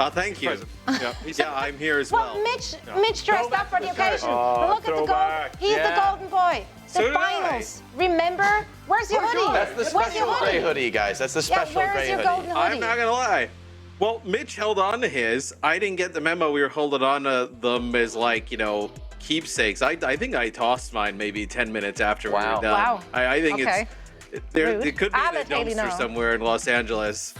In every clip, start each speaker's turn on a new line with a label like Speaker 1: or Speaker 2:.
Speaker 1: Thank you.
Speaker 2: Present. Yeah,
Speaker 1: Yeah, I'm here as well.
Speaker 3: Well, Mitch dressed up for the occasion.
Speaker 4: Oh,
Speaker 3: Look at the gold. He's the golden boy.
Speaker 4: So
Speaker 3: The
Speaker 4: did I.
Speaker 3: finals. Remember? Where's your hoodie?
Speaker 4: That's the
Speaker 3: Where's your
Speaker 4: special
Speaker 3: hoodie?
Speaker 4: gray hoodie, guys. That's the special
Speaker 3: where's
Speaker 4: gray
Speaker 3: your
Speaker 4: hoodie.
Speaker 3: golden hoodie?
Speaker 1: I'm not gonna lie. Well, Mitch held on to his. I didn't get the memo. We were holding on to them as like, keepsakes. I think I tossed mine maybe 10 minutes after we were done.
Speaker 3: Wow.
Speaker 1: I think
Speaker 3: Okay.
Speaker 1: it could be
Speaker 3: I'll
Speaker 1: in a
Speaker 3: let Haley
Speaker 1: dumpster
Speaker 3: know.
Speaker 1: somewhere in Los Angeles.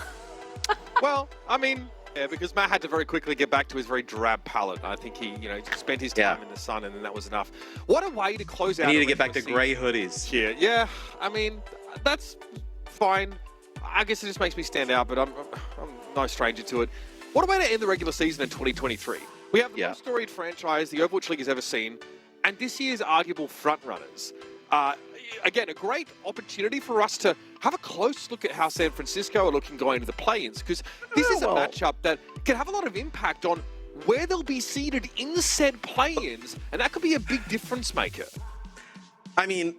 Speaker 2: Well, I mean, yeah, because Matt had to very quickly get back to his very drab palette. I think he, spent his time in the sun, and then that was enough. What a way to close out.
Speaker 1: I need
Speaker 2: a
Speaker 1: to get back to
Speaker 2: regular
Speaker 1: gray
Speaker 2: season
Speaker 1: hoodies.
Speaker 2: here. Yeah, I mean, that's fine. I guess it just makes me stand out, but I'm no stranger to it. What a way to end the regular season in 2023. We have the most storied franchise the Overwatch League has ever seen, and this year's arguable frontrunners. Again, a great opportunity for us to have a close look at how San Francisco are looking going into the play-ins, because this is a matchup that can have a lot of impact on where they'll be seeded in said play-ins, and that could be a big difference maker.
Speaker 1: I mean,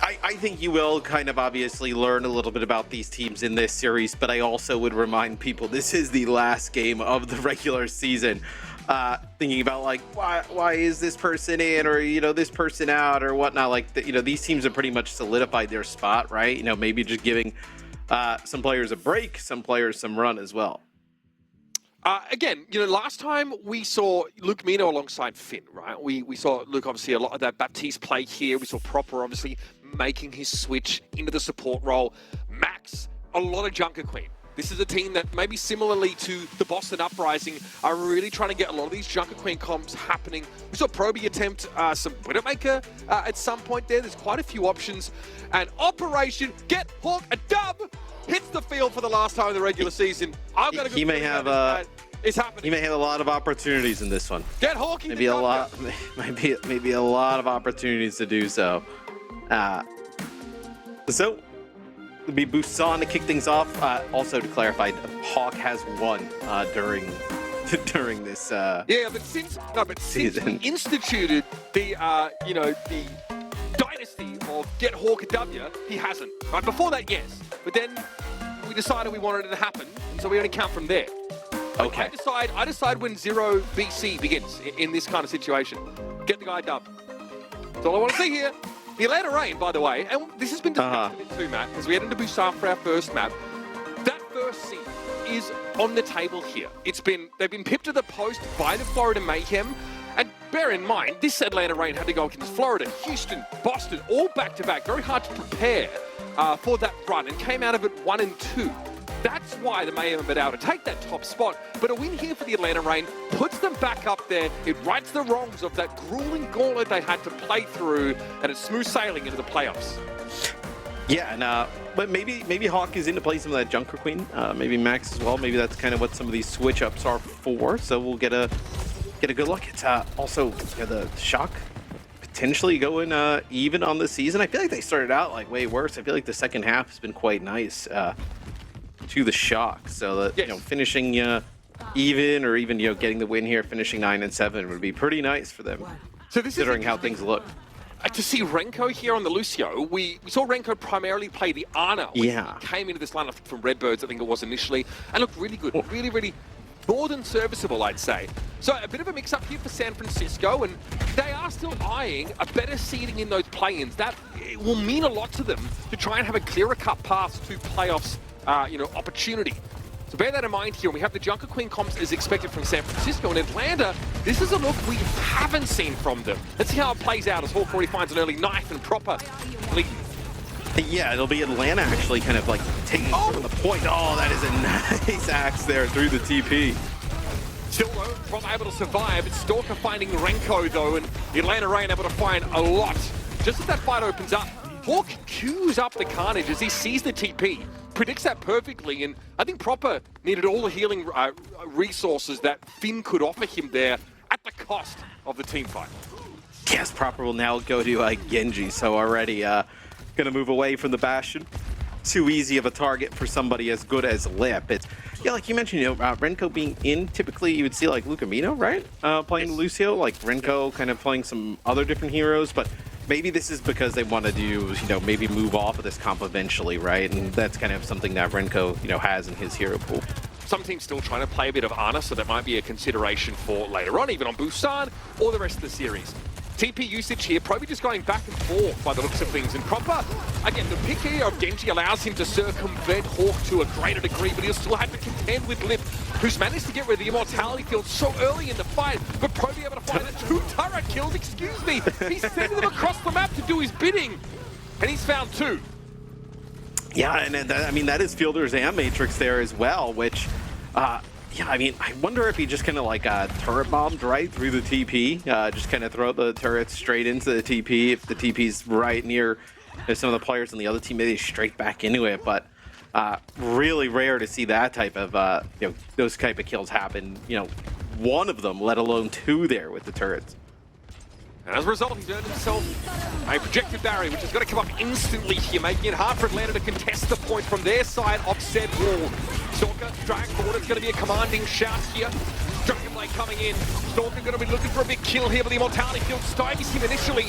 Speaker 1: I think you will kind of obviously learn a little bit about these teams in this series, but I also would remind people this is the last game of the regular season. Thinking about like why is this person in, or this person out, or whatnot. Like these teams have pretty much solidified their spot, right? Maybe just giving some players a break, some players some run as well.
Speaker 2: Again, last time we saw Luke Mino alongside Finn, right? We saw Luke obviously a lot of that Baptiste play here. We saw Proper obviously making his switch into the support role. Max, a lot of Junker Queen. This is a team that maybe similarly to the Boston Uprising are really trying to get a lot of these Junker Queen comps happening. We saw Proby attempt some Widowmaker at some point there. There's quite a few options. And Operation Get Hawk a Dub hits the field for the last time in the regular season. I've got a good feeling about this, mate. It's happening.
Speaker 1: He may have a lot of opportunities in this one.
Speaker 2: Get Hawking.
Speaker 1: Maybe a lot. Maybe a lot of opportunities to do so. So it'll be Busan to kick things off. Also to clarify, Hawk has won during this.
Speaker 2: But since we instituted the the dynasty of Get Hawk a W, he hasn't. Right before that, yes, but then we decided we wanted it to happen, and so we only count from there.
Speaker 1: Okay.
Speaker 2: I decide when 0 BC begins in this kind of situation. Get the guy dubbed. That's all I want to see here. The Atlanta Reign, by the way, and this has been discussed a bit too, Matt, as we head into Busan for our first map. That first seed is on the table here. They've been pipped to the post by the Florida Mayhem. And bear in mind, this Atlanta Reign had to go against Florida, Houston, Boston, all back-to-back. Very hard to prepare for that run, and came out of it 1-2. That's why the Mayhem have been able to take that top spot. But a win here for the Atlanta Reign puts them back up there. It rights the wrongs of that grueling gauntlet they had to play through, and it's smooth sailing into the playoffs. Yeah,
Speaker 1: and but maybe Hawk is into play some of that Junker Queen. Maybe Max as well. Maybe that's kind of what some of these switch ups are for. So we'll get a good look. It's also the Shock potentially going even on the season. I feel like they started out like way worse. I feel like the second half has been quite nice to the Shock. So that finishing even, or even getting the win here, finishing 9-7 would be pretty nice for them.
Speaker 2: So this
Speaker 1: considering how things look.
Speaker 2: To see Renko here on the Lucio, we saw Renko primarily play the Ana when he came into this lineup from Redbirds, I think it was initially, and looked really good, really more than serviceable, I'd say. So a bit of a mix-up here for San Francisco, and they are still eyeing a better seeding in those play-ins. That will mean a lot to them to try and have a clearer-cut path to playoffs, opportunity. So bear that in mind here. We have the Junker Queen comps as expected from San Francisco. And Atlanta, this is a look we haven't seen from them. Let's see how it plays out as Hawk already finds an early knife and Proper lead.
Speaker 1: Yeah, it'll be Atlanta actually kind of like taking from the point. Oh, that is a nice axe there through the TP.
Speaker 2: Still though, Proper able to survive. It's Stalker finding Renko though, and the Atlanta Reign able to find a lot. Just as that fight opens up, Hawk queues up the carnage as he sees the TP. Predicts that perfectly, and I think Proper needed all the healing resources that Finn could offer him there at the cost of the team fight.
Speaker 1: Yes, Proper will now go to Genji, so already gonna move away from the Bastion. Too easy of a target for somebody as good as Lip. It's like you mentioned, Renko being in, typically you would see like Lucamino, right? Playing Lucio, like Renko kind of playing some other different heroes, but maybe this is because they want to do, maybe move off of this comp eventually, right? And that's kind of something that Renko, has in his hero pool.
Speaker 2: Some teams still trying to play a bit of Ana, so that might be a consideration for later on, even on Busan or the rest of the series. TP usage here, probably just going back and forth by the looks of things. And Proper, again, the pick here of Genji allows him to circumvent Hawk to a greater degree, but he'll still have to contend with Lip, who's managed to get rid of the Immortality field so early in the fight, but probably able to find it. 2 turret kills, excuse me. He's sending them across the map to do his bidding, and he's found 2.
Speaker 1: Yeah, and that, I mean, that is Fielder's and Matrix there as well, which, yeah, I mean, I wonder if he just kind of like turret bombed right through the TP, just kind of throw the turrets straight into the TP. If the TP's right near some of the players on the other team, maybe straight back into it. But really rare to see that type of, you know, those type of kills happen. You know, one of them, let alone 2 there with the turrets.
Speaker 2: And as a result, he's earned himself a projected barrier, which is going to come up instantly here, making it hard for Atlanta to contest the point from their side of said wall. Stalker, drag forward, it's going to be a commanding shout here. Dragonblade coming in. Stalker going to be looking for a big kill here, but the Immortality field stymies him initially.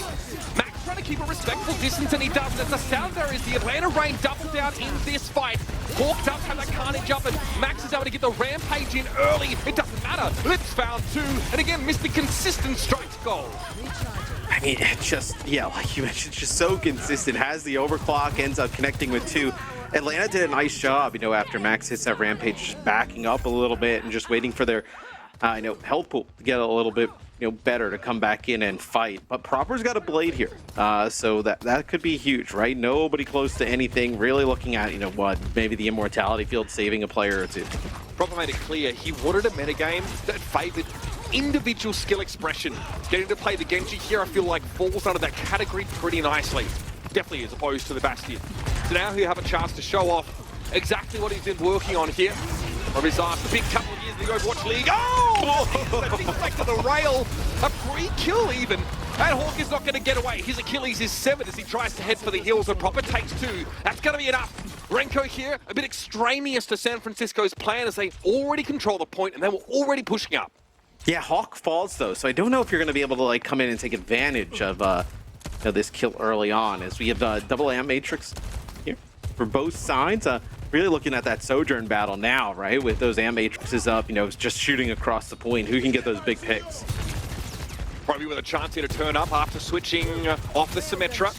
Speaker 2: Max trying to keep a respectful distance, and he does. And as the sound there is the Atlanta Reign double down in this fight. Hawk does have that carnage up, and Max is able to get the rampage in early. It doesn't matter. Lips found 2, and again, missed the consistent strikes goal.
Speaker 1: I mean, it just, yeah, like you mentioned, just so consistent. Has the overclock, ends up connecting with 2. Atlanta did a nice job, you know, after Max hits that rampage, just backing up a little bit and just waiting for their, you know, health pool to get a little bit, you know, better to come back in and fight. But Proper's got a blade here, so that could be huge, right? Nobody close to anything. Really looking at, you know, what, maybe the Immortality field saving a player or 2.
Speaker 2: Proper made it clear he wanted a metagame that favored individual skill expression. Getting to play the Genji here, I feel like falls under that category pretty nicely. Definitely as opposed to the Bastion. So now he'll have a chance to show off exactly what he's been working on here. From his last big couple of years in the Overwatch League. Oh! That thing's back to the rail. A free kill even. And Hawk is not going to get away. His Achilles is severed as he tries to head for the hills. And Proper takes 2. That's going to be enough. Renko here, a bit extraneous to San Francisco's plan as they already control the point and they were already pushing up.
Speaker 1: Yeah, Hawk falls though, so I don't know if you're going to be able to like come in and take advantage of you know, this kill early on, as we have double amp matrix here for both sides. Really looking at that Sojourn battle now, right? With those amp matrices up, you know, just shooting across the point. Who can get those big picks?
Speaker 2: Probably with a chance here to turn up after switching off the Symmetra.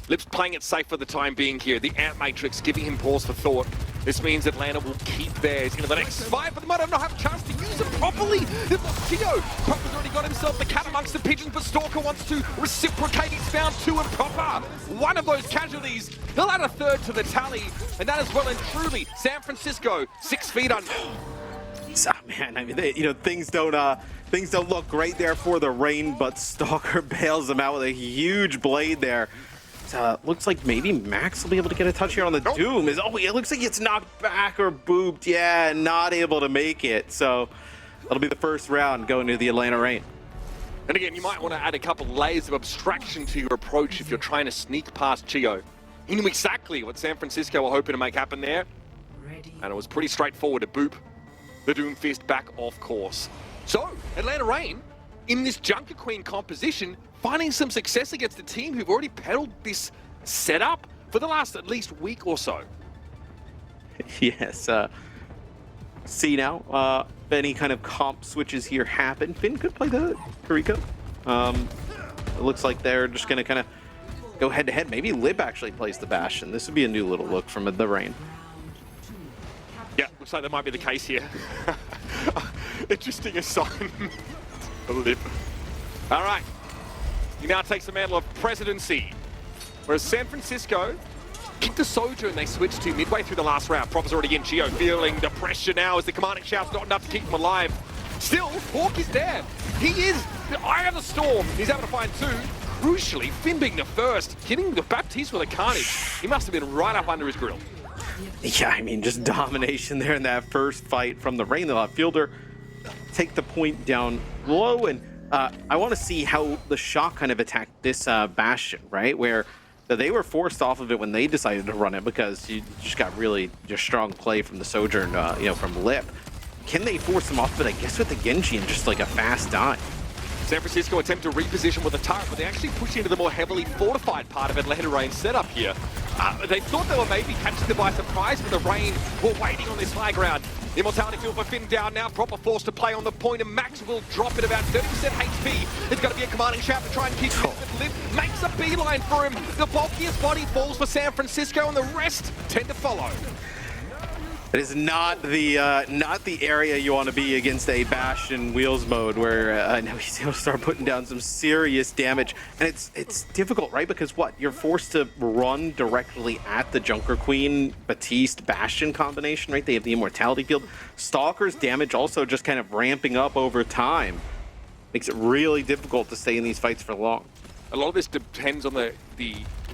Speaker 2: Lips playing it safe for the time being here. The amp matrix giving him pause for thought. This means Atlanta will keep theirs into the next 5, but they might not have a chance to use them properly. They've lost Tio. Proper's already got himself the cat amongst the pigeons, but Stalker wants to reciprocate. He's found 2 and Proper. One of those casualties. He'll add a 3rd to the tally, and that is well and truly San Francisco 6 feet under.
Speaker 1: So, man, I mean, you know, things don't look great there for the Reign, but Stalker bails them out with a huge blade there. Looks like maybe Max will be able to get a touch here on the Doom. It looks like it's knocked back or booped. Yeah, not able to make it. So that'll be the first round going to the Atlanta Reign.
Speaker 2: And again, you might want to add a couple layers of abstraction to your approach if you're trying to sneak past Chio. He knew exactly what San Francisco were hoping to make happen there. And it was pretty straightforward to boop the Doom Fist back off course. So, Atlanta Reign, in this Junker Queen composition, finding some success against a team who've already peddled this setup for the last at least week or so.
Speaker 1: Yes. See now, if any kind of comp switches here happen, Finn could play the Kariko. It looks like they're just going to kind of go head-to-head. Maybe Lib actually plays the Bastion. This would be a new little look from the Reign.
Speaker 2: Yeah, looks like that might be the case here. Interesting assignment. Lib. All right. He now takes the mantle of presidency. Whereas San Francisco kicked the Sojourn they switched to midway through the last round. Proper's already in. Chio feeling the pressure now as the commanding shout's not enough to keep him alive. Still, Hawk is there. He is the eye of the storm. He's able to find 2. Crucially, Finn being the first, hitting the Baptiste with a carnage. He must have been right up under his grill.
Speaker 1: Yeah, I mean, just domination there in that first fight from the Reign. They'll have Fielder take the point down low, and I want to see how the Shock kind of attacked this Bastion, right? Where they were forced off of it when they decided to run it because you just got really just strong play from the Sojourn, you know, from Lip. Can they force them off? But I guess with the Genji and just like a fast dive.
Speaker 2: San Francisco attempt to reposition with a turret, but they actually push into the more heavily fortified part of Atlanta Reign setup here. They thought they were maybe catching them by surprise, but the Reign were waiting on this high ground. Immortality field for Finn down now. Proper force to play on the point, and Max will drop at about 30% HP. It's going to be a commanding shout to try and keep him. Liv makes a beeline for him. The bulkiest body falls for San Francisco, and the rest tend to follow.
Speaker 1: It is not the area you want to be against a Bastion Wheels mode, where now he's going to start putting down some serious damage, and it's difficult, right? Because what, you're forced to run directly at the Junker Queen Batiste Bastion combination, right? They have the Immortality field. Stalker's damage also just kind of ramping up over time, makes it really difficult to stay in these fights for long.
Speaker 2: A lot of this depends on the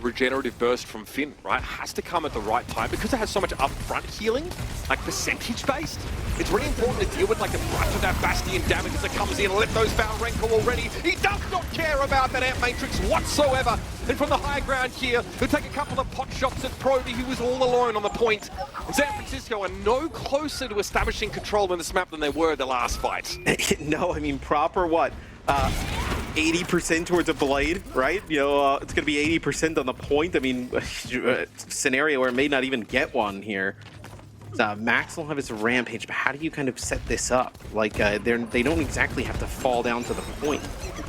Speaker 2: regenerative burst from Finn, right? It has to come at the right time because it has so much upfront healing, like percentage based. It's really important to deal with like the brunt of that Bastion damage as it comes in. Let those Val Renko already. He does not care about that Amp Matrix whatsoever. And from the high ground here, he'll take a couple of pot shots at Proby, who was all alone on the point. And San Francisco are no closer to establishing control in this map than they were the last fight.
Speaker 1: No, I mean, proper what? 80% towards a blade, right? You know, it's going to be 80% on the point. I mean, a scenario where it may not even get one here. Max will have his rampage, but how do you kind of set this up? Like, they don't exactly have to fall down to the point.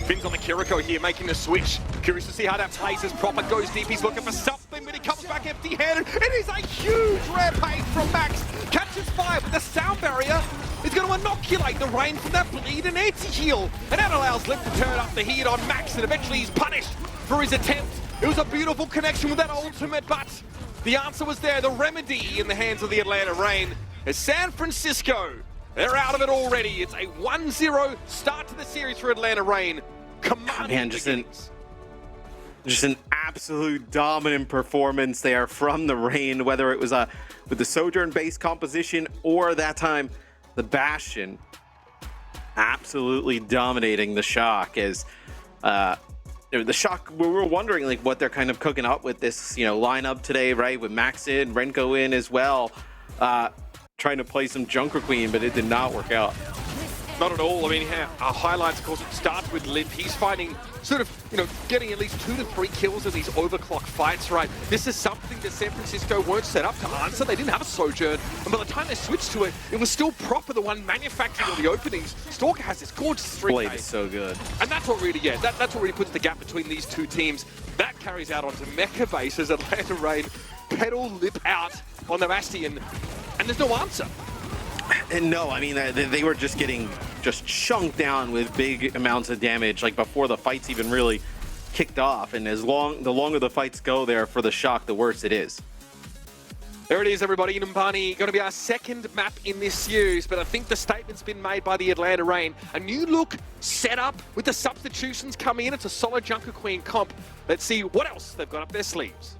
Speaker 2: Finn's on the Kiriko here, making the switch. Curious to see how that plays as Proper goes deep. He's looking for something, but he comes back empty-handed. It is a huge rampage from Max. Catches fire, but the sound barrier is going to inoculate the rain from that bleed and anti-heal. And that allows Liv to turn up the heat on Max, and eventually he's punished for his attempt. It was a beautiful connection with that ultimate, but the answer was there, the remedy in the hands of the Atlanta Reign. As San Francisco, they're out of it already. It's a 1-0 start to the series for Atlanta Reign.
Speaker 1: Man, just an absolute dominant performance there from the Reign, whether it was with the Sojourn-based composition or that time the Bastion. Absolutely dominating the Shock as the Shock, we were wondering like what they're kind of cooking up with this, you know, lineup today, right? With Max in, Renko in as well, trying to play some Junker Queen, but it did not work out.
Speaker 2: Not at all. I mean, our highlights, of course, it starts with Liv. He's fighting, sort of, you know, getting at least 2 to 3 kills in these overclock fights, right? This is something that San Francisco weren't set up to answer. They didn't have a Sojourn, and by the time they switched to it, it was still Proper, the one manufacturing all the openings. Stalker has this gorgeous 3K.
Speaker 1: Blade is so good.
Speaker 2: And that's what really, that's what really puts the gap between these two teams. That carries out onto Mecha base as Atlanta Reign pedal Lip out on the Bastion, and there's no answer.
Speaker 1: And no, I mean, they were just getting chunked down with big amounts of damage, like before the fights even really kicked off. And the longer the fights go there for the Shock, the worse it is.
Speaker 2: There it is, everybody. Numbani going to be our second map in this series, but I think the statement's been made by the Atlanta Reign. A new look set up with the substitutions coming in. It's a solid Junker Queen comp. Let's see what else they've got up their sleeves.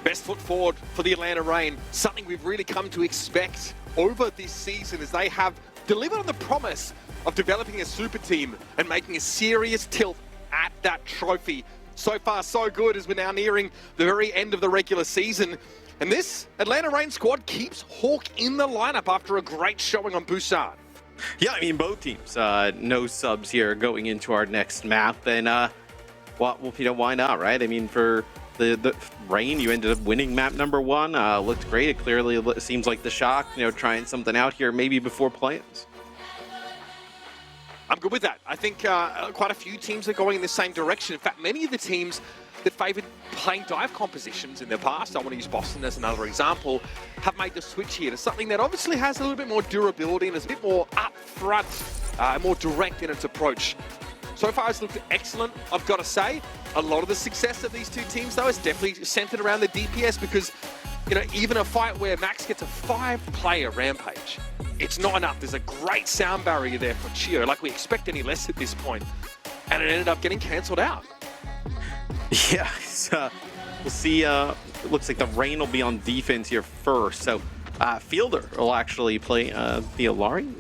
Speaker 2: best foot forward for the Atlanta Reign. Something we've really come to expect over this season as they have delivered on the promise of developing a super team and making a serious tilt at that trophy. So far, so good as we're now nearing the very end of the regular season. And this Atlanta Reign squad keeps Hawk in the lineup after a great showing on Busan.
Speaker 1: Yeah, I mean, both teams, no subs here going into our next map. And, well, you know, why not, right? I mean, for the Reign, you ended up winning map number 1. Looked great. It clearly seems like the Shock, you know, trying something out here maybe before plans.
Speaker 2: I'm good with that. I think quite a few teams are going in the same direction. In fact, many of the teams that favoured playing dive compositions in the past, I want to use Boston as another example, have made the switch here to something that obviously has a little bit more durability and is a bit more upfront, more direct in its approach. So far, it's looked excellent, I've got to say. A lot of the success of these two teams, though, is definitely centered around the DPS because, you know, even a fight where Max gets a 5-player rampage, it's not enough. There's a great sound barrier there for Chio, like we expect any less at this point, and it ended up getting cancelled out.
Speaker 1: Yeah, we'll see. It looks like the Reign will be on defense here first. So Fielder will actually play the Alari.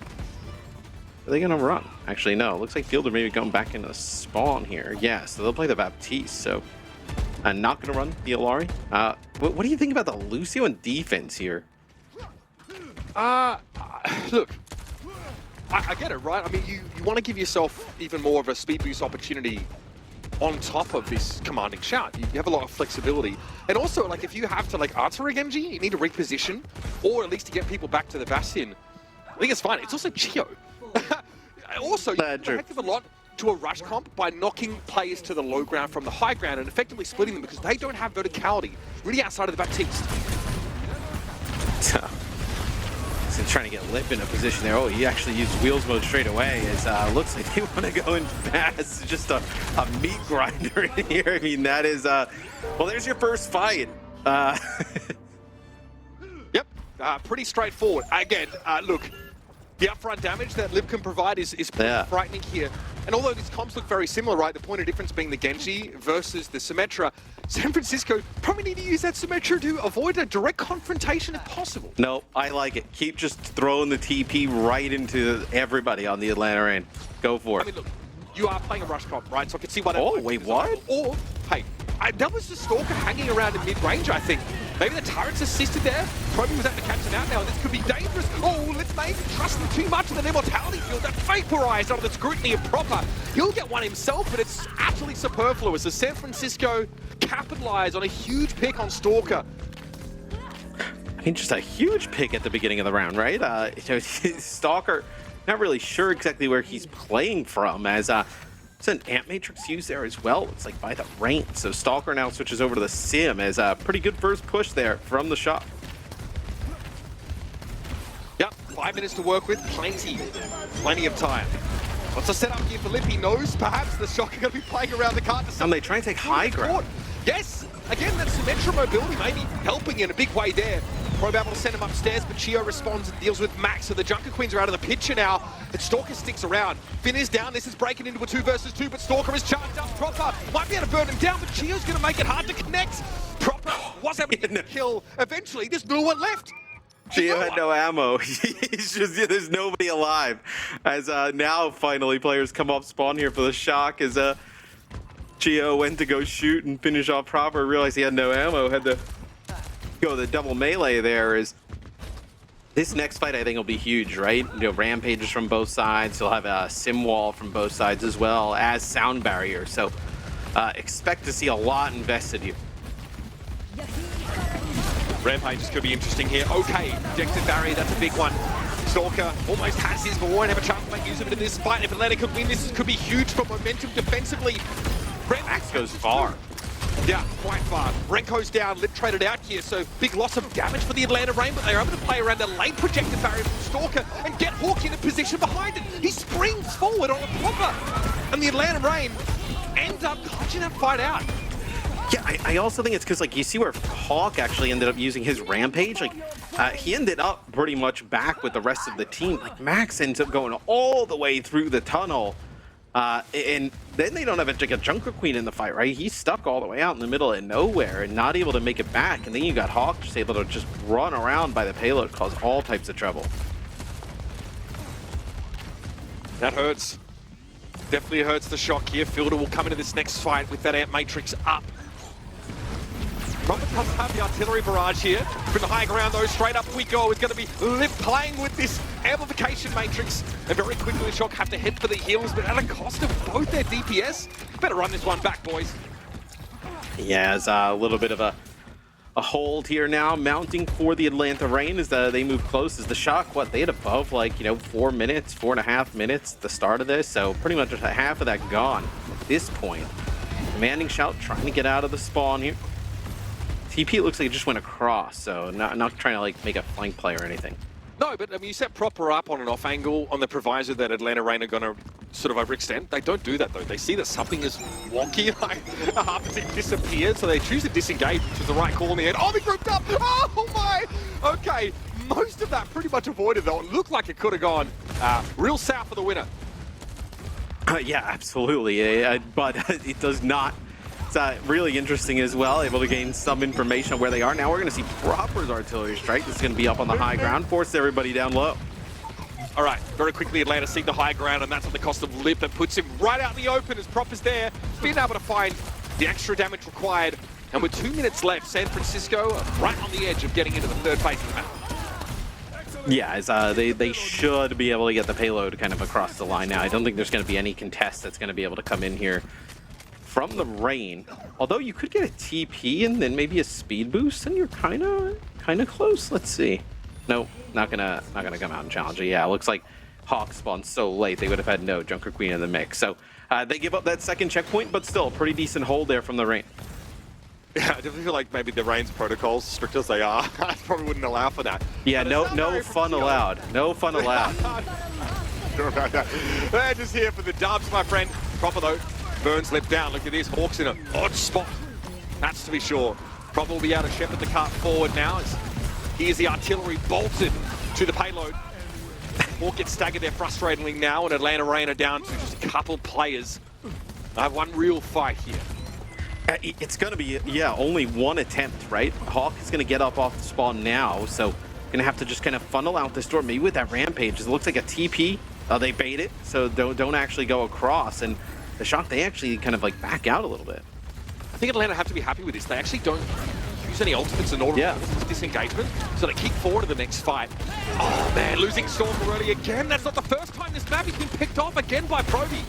Speaker 1: Are they going to run? Actually, no. It looks like Fielder maybe going back into spawn here. Yeah, so they'll play the Baptiste. So not going to run the Alari. What do you think about the Lucio and defense here?
Speaker 2: Look, I get it, right? I mean, you want to give yourself even more of a speed boost opportunity on top of this commanding shout. You have a lot of flexibility. And also, like, if you have to, like, answer a Genji, you need to reposition, or at least to get people back to the Bastion. I think it's fine. It's also Chio. Also, you do a heck of a lot to a rush comp by knocking players to the low ground from the high ground and effectively splitting them because they don't have verticality really outside of the Baptiste.
Speaker 1: So trying to get Lip in a position there. Oh, he actually used wheels mode straight away. As looks like they want to go in fast. Just a meat grinder in here. I mean, that is well, there's your first fight.
Speaker 2: Yep, pretty straightforward. Again, look, the upfront damage that Lip can provide is pretty frightening here. And although these comps look very similar, right, the point of difference being the Genji versus the Symmetra, San Francisco probably need to use that Symmetra to avoid a direct confrontation if possible.
Speaker 1: No, I like it. Keep just throwing the TP right into everybody on the Atlanta Reign. Go for it.
Speaker 2: I mean, look, you are playing a rush comp, right? So I can see why that.
Speaker 1: Oh, wait, what?
Speaker 2: Or, hey, that was the Stalker hanging around in mid-range, I think. Maybe the turret's assisted there. Probably was having to catch it out now. This could be dangerous. Oh, let's maybe trust them too much with an immortality field that vaporized under the scrutiny of Proper. He'll get one himself, but it's absolutely superfluous as San Francisco capitalize on a huge pick on Stalker.
Speaker 1: I mean, just a huge pick at the beginning of the round, right? You know, Stalker, not really sure exactly where he's playing from, as it's an Ant Matrix used there as well. It's like by the Reign. So Stalker now switches over to the Sim as a pretty good first push there from the shop.
Speaker 2: Yep, 5 minutes to work with, plenty of time. What's the setup here for Lip? He knows perhaps the Shock are going to be playing around the card.
Speaker 1: And they try and take high ground.
Speaker 2: Yes, again, that Symmetra mobility may be helping in a big way there. Probably able to send him upstairs, but Chio responds and deals with Max. So the Junker Queens are out of the picture now. But Stalker sticks around. Finn is down. This is breaking into a 2 versus 2, but Stalker is charged up proper. Might be able to burn him down, but Chio's going to make it hard to connect. Proper was able to get the kill. Eventually, there's no one left.
Speaker 1: Chio had no ammo. He's just, there's nobody alive. As now, finally, players come off spawn here for the Shock as Chio went to go shoot and finish off Proper, realized he had no ammo, had to go the double melee there. Is this next fight I think will be huge, right? You know, rampages from both sides. You'll have a sim wall from both sides as well as sound barrier. So expect to see a lot invested here.
Speaker 2: Rampages could be interesting here. Okay, projected barrier, that's a big one. Stalker almost has his, but won't have a chance to make use of it in this fight. If Atlanta could win, this could be huge for momentum defensively.
Speaker 1: Max goes far.
Speaker 2: Yeah, quite far. Renko's down, Lip traded out here, so big loss of damage for the Atlanta Reign, but they're able to play around the late projected barrier from Stalker and get Hawk in a position behind it. He springs forward on a Proper, and the Atlanta Reign ends up clutching that fight out.
Speaker 1: Yeah, I also think it's because, like, you see where Hawk actually ended up using his rampage. Like, he ended up pretty much back with the rest of the team. Like, Max ends up going all the way through the tunnel And then they don't have a Junker Queen in the fight, right? He's stuck all the way out in the middle of nowhere and not able to make it back. And then you got Hawk just able to just run around by the payload, cause all types of trouble.
Speaker 2: That hurts. Definitely hurts the shock here. Fielder will come into this next fight with that Amp Matrix up. Robert doesn't have the artillery barrage here. From the high ground though, straight up we go. It's going to be Liv playing with this amplification matrix. And very quickly the shock have to head for the heals, but at a cost of both their DPS. Better run this one back, boys.
Speaker 1: Yeah, it's a little bit of a hold here now, mounting for the Atlanta Reign as they move close. As the shock, what, they had above like, 4 minutes, 4.5 minutes at the start of this, so pretty much just half of that gone at this point. Commanding Shout trying to get out of the spawn here. TP, it looks like it just went across, so not trying to like make a flank play or anything.
Speaker 2: No, but I mean, you set proper up on an off angle on the proviso that Atlanta Reign are going to sort of overextend. They don't do that though. They see that something is wonky, like a half tick disappeared, so they choose to disengage, which is the right call in the end. Oh, they grouped up! Oh my! Okay, most of that pretty much avoided though. It looked like it could have gone real south for the winner.
Speaker 1: Yeah, absolutely, but it does not. It's really interesting as well, able to gain some information on where they are. Now we're going to see Proper's artillery strike. This is going to be up on the high ground, force everybody down low.
Speaker 2: All right, very quickly Atlanta seeing the high ground, and that's at the cost of Lip that puts him right out in the open as Proper's there. Being able to find the extra damage required. And with 2 minutes left, San Francisco are right on the edge of getting into the third phase of the map.
Speaker 1: Yeah, as, they should be able to get the payload kind of across the line now. I don't think there's going to be any contest that's going to be able to come in here from the Reign. Although you could get a TP and then maybe a speed boost, and you're kind of close. Let's see. Nope, not gonna come out and challenge it. Yeah, it looks like Hawk spawned so late they would have had no Junker Queen in the mix. So they give up that second checkpoint, but still a pretty decent hold there from the Reign.
Speaker 2: Yeah, I definitely feel like maybe the Reign's protocols, strict as they are, I probably wouldn't allow for that.
Speaker 1: Yeah, no fun allowed. No fun allowed.
Speaker 2: They're just here for the dubs, my friend. Proper though. Burns left down. Look at this. Hawks in an odd spot. That's to be sure. Proper will be able to shepherd the cart forward now. Here's the artillery bolted to the payload. Hawk gets staggered there frustratingly now, and Atlanta Reign are down to just a couple players. I have one real fight here.
Speaker 1: It's going to be, yeah, only one attempt, right? Hawk is going to get up off the spawn now, so going to have to just kind of funnel out this door. Maybe with that rampage, it looks like a TP. They bait it, so don't actually go across. And the shock, they actually kind of like back out a little bit.
Speaker 2: I think Atlanta have to be happy with this. They actually don't use any ultimates in order to this disengagement, so they keep forward to the next fight. Oh man, losing Storm early again. That's not the first time this map has been picked off again by Proby.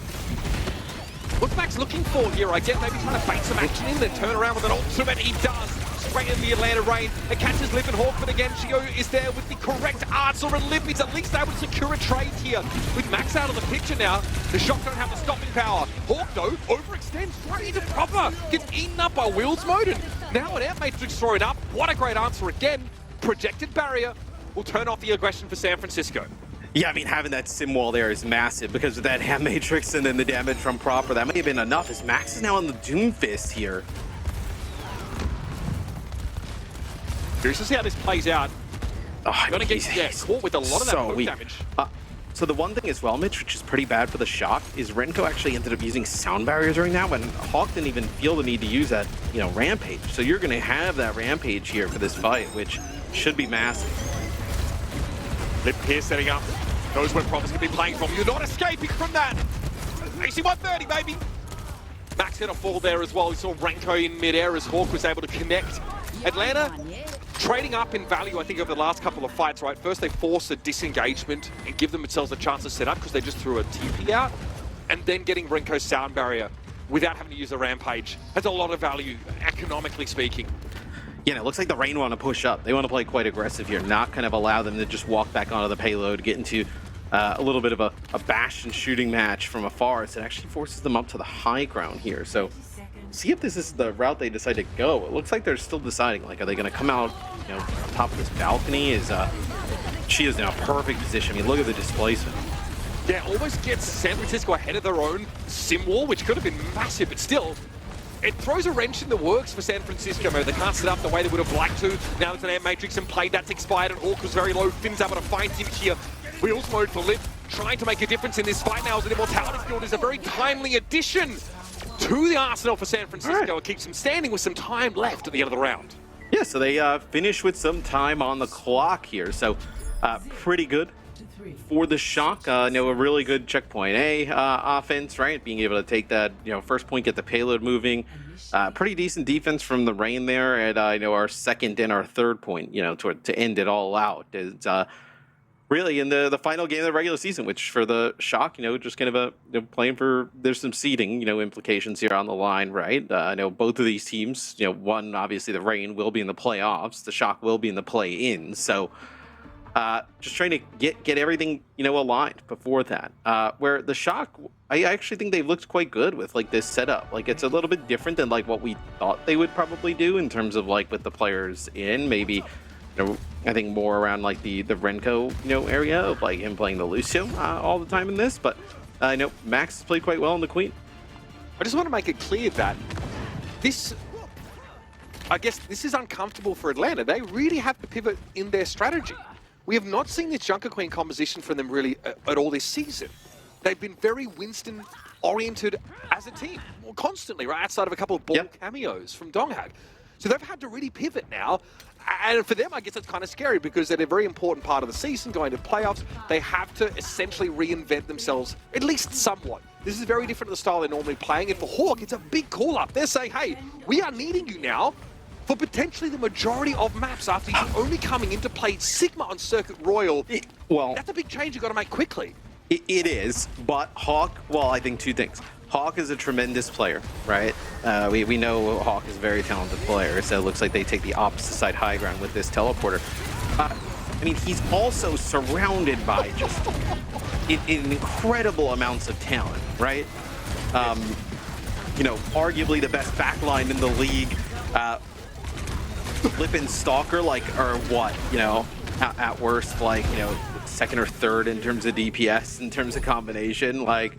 Speaker 2: What's Max looking for here? I get maybe trying to bait some action in, then turn around with an ultimate. He does. Straight in the Atlanta Reign. It catches Lip and Hawk, but again, Shio is there with the correct answer, and Lip is at least able to secure a trade here. With Max out of the picture now, the Shock don't have the stopping power. Hawk, though, overextends right into Proper. Gets eaten up by Wheels mode, and now an Amp Matrix thrown up. What a great answer again. Projected barrier will turn off the aggression for San Francisco.
Speaker 1: Yeah, I mean, having that sim wall there is massive because of that Amp Matrix and then the damage from Proper. That may have been enough as Max is now on the Doomfist here.
Speaker 2: Curious to see how this plays out.
Speaker 1: Oh,
Speaker 2: Gonna get caught with a lot of that poke damage.
Speaker 1: So the one thing as well, Mitch, which is pretty bad for the Shock, is Renko actually ended up using sound barriers during that when Hawk didn't even feel the need to use that, rampage. So you're going to have that rampage here for this fight, which should be massive.
Speaker 2: Lip here setting up. Knows where Proper's going to be playing from. You're not escaping from that. AC 130, baby. Max hit a fall there as well. We saw Renko in midair as Hawk was able to connect. Atlanta trading up in value, I think, over the last couple of fights, right? First, they force a disengagement and give themselves a chance to set up because they just threw a TP out. And then getting Renko's sound barrier without having to use a rampage has a lot of value, economically speaking.
Speaker 1: Yeah, it looks like the Reign want to push up. They want to play quite aggressive here, not kind of allow them to just walk back onto the payload, get into a little bit of a bash and shooting match from afar. So it actually forces them up to the high ground here. So see if this is the route they decide to go. It looks like they're still deciding, like, are they going to come out, on top of this balcony? She is in a perfect position. I mean, look at the displacement.
Speaker 2: Yeah, almost gets San Francisco ahead of their own sim wall, which could have been massive, but still, it throws a wrench in the works for San Francisco. Maybe they can't set up the way they would have liked to. Now there's an Amp Matrix and play that's expired, and Hawk was very low. Finn's able to find him here. Wheels mode for Lip. trying to make a difference in this fight now as an Immortality Field is a very timely addition to the arsenal for San Francisco. It keeps them standing with some time left at the end of the round.
Speaker 1: Yeah, so they finish with some time on the clock here. So pretty good for the Shock. A really good checkpoint offense, right? Being able to take that, first point, get the payload moving. Pretty decent defense from the Rain there at, our second and our third point, to end it all out. It's really in the final game of the regular season, which for the Shock, just kind of playing for, there's some seeding, implications here on the line, right? I know both of these teams, one, obviously the Rain will be in the playoffs, the Shock will be in the play-in, so just trying to get everything, aligned before that. Where the Shock, I actually think they've looked quite good with like this setup. Like it's a little bit different than like what we thought they would probably do in terms of like with the players in, maybe, I think more around like the Renko, area of like him playing the Lucio all the time in this. But I know Max has played quite well in the Queen.
Speaker 2: I just want to make it clear that this, I guess this is uncomfortable for Atlanta. They really have to pivot in their strategy. We have not seen this Junker Queen composition from them really at all this season. They've been very Winston-oriented as a team, constantly, right, outside of a couple of ball cameos from Donghag. So they've had to really pivot now. And for them, I guess it's kind of scary because they're a very important part of the season, going to playoffs. They have to essentially reinvent themselves, at least somewhat. This is very different to the style they're normally playing. And for Hawk, it's a big call-up. They're saying, hey, we are needing you now for potentially the majority of maps after you only coming into play Sigma on Circuit Royal.
Speaker 1: Well,
Speaker 2: that's a big change you've got to make quickly.
Speaker 1: It is, but Hawk, well, I think two things. Hawk is a tremendous player, right? We know Hawk is a very talented player, so it looks like they take the opposite side high ground with this teleporter. I mean, he's also surrounded by just incredible amounts of talent, right? Arguably the best backline in the league. Flip and Stalker, like, are what, at worst, like, second or third in terms of DPS, in terms of combination, like,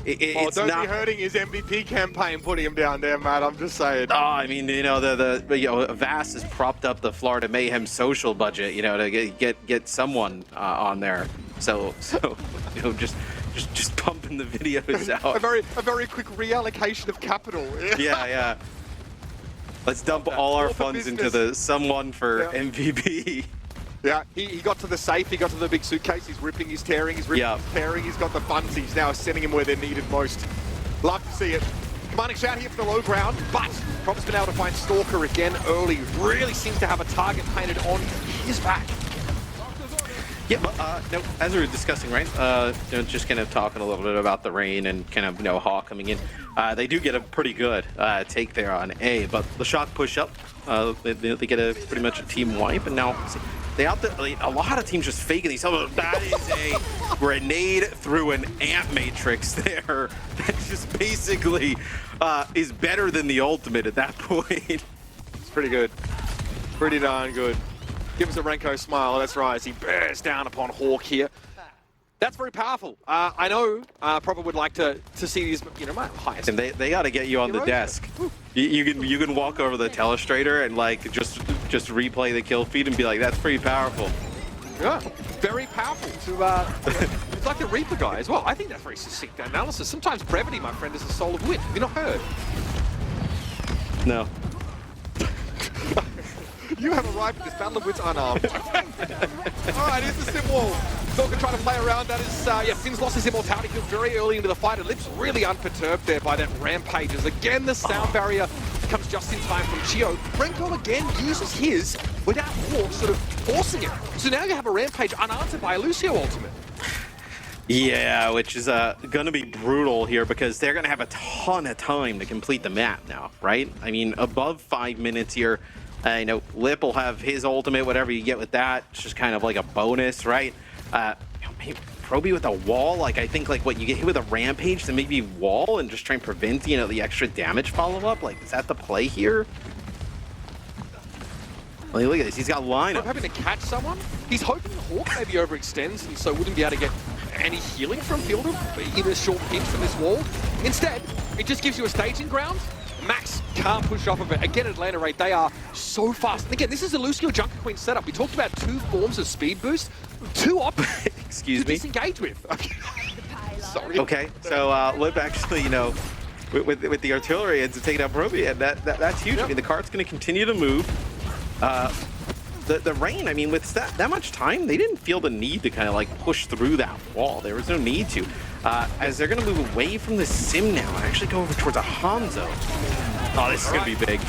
Speaker 1: it's
Speaker 4: don't
Speaker 1: not
Speaker 4: be hurting his MVP campaign, putting him down there, Matt. I'm just saying.
Speaker 1: Oh, I mean, Vass has propped up the Florida Mayhem social budget, to get someone on there. So just pumping the videos out.
Speaker 4: a very quick reallocation of capital.
Speaker 1: Yeah. Let's dump all our funds into the someone for MVP.
Speaker 4: Yeah, he got to the safe, he got to the big suitcase, he's ripping, he's tearing, he's tearing, he's got the funds, he's now sending him where they're needed most. Love to see it. Commanding shout here for the low ground, but Prob's been able to find Stalker again early. Really seems to have a target painted on his back.
Speaker 1: Yeah, but as we were discussing, right, just kind of talking a little bit about the Rain and kind of, Hawk coming in, they do get a pretty good take there on A, but the Shock push up, they get pretty much a team wipe, and now they out there, a lot of teams just faking these. That is a grenade through an amp matrix there. That just basically is better than the ultimate at that point.
Speaker 4: It's pretty good. Pretty darn good. Give us a Renko smile, that's right, as he bears down upon Hawk here.
Speaker 2: That's very powerful. I know Proper would like to see these, my highest.
Speaker 1: And they got to get you on the desk. You can walk over the telestrator and like just replay the kill feed and be like, that's pretty powerful.
Speaker 2: Yeah, very powerful. It's like the Reaper guy as well. I think that's very succinct analysis. Sometimes brevity, my friend, is the soul of wit. Have you not heard?
Speaker 1: No.
Speaker 4: You have arrived at this battle of wits unarmed. Alright, here's the sim wall.
Speaker 2: Stalker trying to play around. That is, Finn's lost his immortality field very early into the fight. And Lip's really unperturbed there by that rampage. As again, the sound barrier comes just in time from Chio. Renko again uses his without Hawk sort of forcing it. So now you have a rampage unanswered by a Lucio ultimate.
Speaker 1: Yeah, which is going to be brutal here because they're going to have a ton of time to complete the map now, right? I mean, above 5 minutes here. Lip will have his ultimate, whatever you get with that. It's just kind of like a bonus, right? Maybe Proby with a wall, like I think like what you get hit with a rampage, then maybe wall and just try and prevent, the extra damage follow-up. Like, is that the play here? Like, look at this, he's got lineup.
Speaker 2: Having to catch someone? He's hoping Hawk maybe overextends and so wouldn't be able to get any healing from Fielder in a short pinch from this wall. Instead, it just gives you a staging ground. Max can't push off of it. Again, Atlanta Raid, they are so fast. And again, this is a Lucio Junker Queen setup. We talked about 2 forms of speed boost, 2 options
Speaker 1: Excuse
Speaker 2: to
Speaker 1: me.
Speaker 2: disengage with. Okay. Sorry.
Speaker 1: Okay, so Lip actually, you know, with the artillery ends up taking out Proby, and that's huge.
Speaker 2: Yep.
Speaker 1: I mean, the cart's going to continue to move. The rain, I mean, with that much time, they didn't feel the need to kind of like push through that wall. There was no need to. As they're going to move away from the sim now and actually go over towards a Hanzo. Oh, this is going to be big.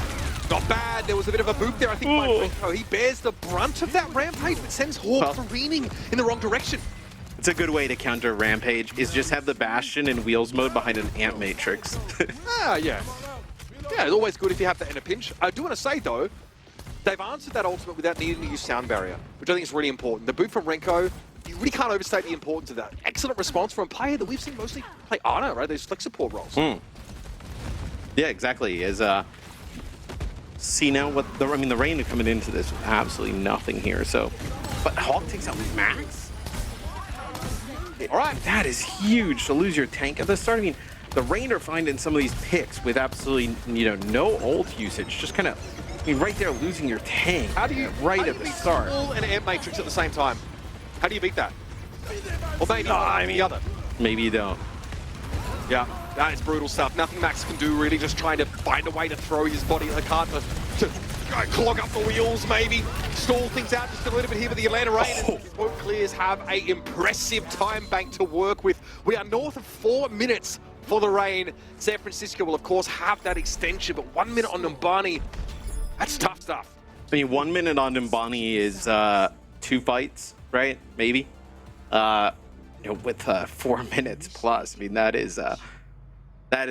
Speaker 2: Not bad. There was a bit of a boot there, I think, by Rico. He bears the brunt of that rampage, but sends Hawk careening in the wrong direction.
Speaker 1: It's a good way to counter Rampage, is just have the Bastion in Wheels mode behind an Ant Matrix.
Speaker 2: Yeah. Yeah, it's always good if you have that in a pinch. I do want to say, though, they've answered that ultimate without needing to use Sound Barrier, which I think is really important. The boot from Renko, you really can't overstate the importance of that. Excellent response from a player that we've seen mostly play Ana, right? Those flex support roles.
Speaker 1: Yeah, exactly. As see now what the rain coming into this with absolutely nothing here. So, but Hawk takes out Max.
Speaker 2: All right,
Speaker 1: that is huge to lose your tank at the start. I mean, the rain are finding some of these picks with absolutely no ult usage. Just kind of, I mean, right there losing your tank.
Speaker 2: How do you
Speaker 1: at the start?
Speaker 2: Full and Ant Matrix at the same time. How do you beat that? Or maybe the other.
Speaker 1: Maybe you don't.
Speaker 2: Yeah, that is brutal stuff. Nothing Max can do, really, just trying to find a way to throw his body in the cart to clog up the wheels, maybe. Stall things out just a little bit here with the Atlanta Rain. And both clears have an impressive time bank to work with. We are north of 4 minutes for the Rain. San Francisco will, of course, have that extension, but 1 minute on Numbani, that's tough stuff.
Speaker 1: I mean, 1 minute on Numbani is 2 fights, right? Maybe. With 4 minutes plus, I mean, that is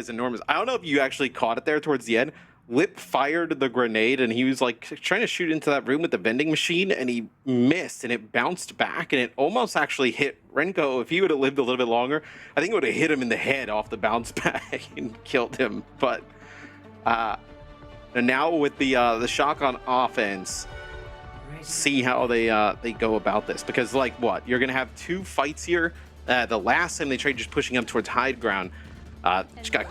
Speaker 1: enormous. I don't know if you actually caught it there towards the end. Lip fired the grenade and he was like trying to shoot into that room with the vending machine and he missed and it bounced back and it almost actually hit Renko. If he would have lived a little bit longer, I think it would have hit him in the head off the bounce back and killed him. But and now with the shock on offense, see how they go about this, because like what, you're gonna have 2 fights here. The last time they tried just pushing up towards high ground, just got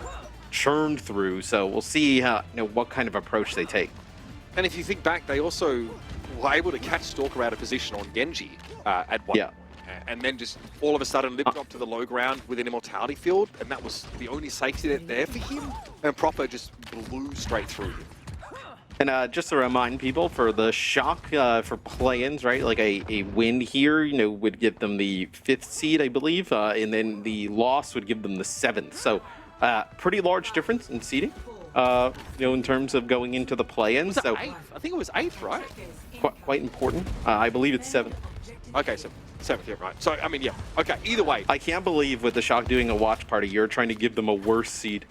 Speaker 1: churned through. So we'll see what kind of approach they take.
Speaker 2: And if you think back, they also were able to catch Stalker out of position on Genji at one.
Speaker 1: Yeah.
Speaker 2: And then just all of a sudden lipped up to the low ground with an immortality field, and that was the only safety net there for him. And Proper just blew straight through him.
Speaker 1: And just to remind people, for the shock for play-ins, right, like a win here, would give them the 5th seed, I believe, and then the loss would give them the 7th. So pretty large difference in seeding, in terms of going into the play-ins. So
Speaker 2: 8th? I think it was 8th, right?
Speaker 1: Quite important. I believe it's 7th.
Speaker 2: Okay, so 7th, yeah, right. So, I mean, yeah. Okay, either way.
Speaker 1: I can't believe with the shock doing a watch party, you're trying to give them a worse seed.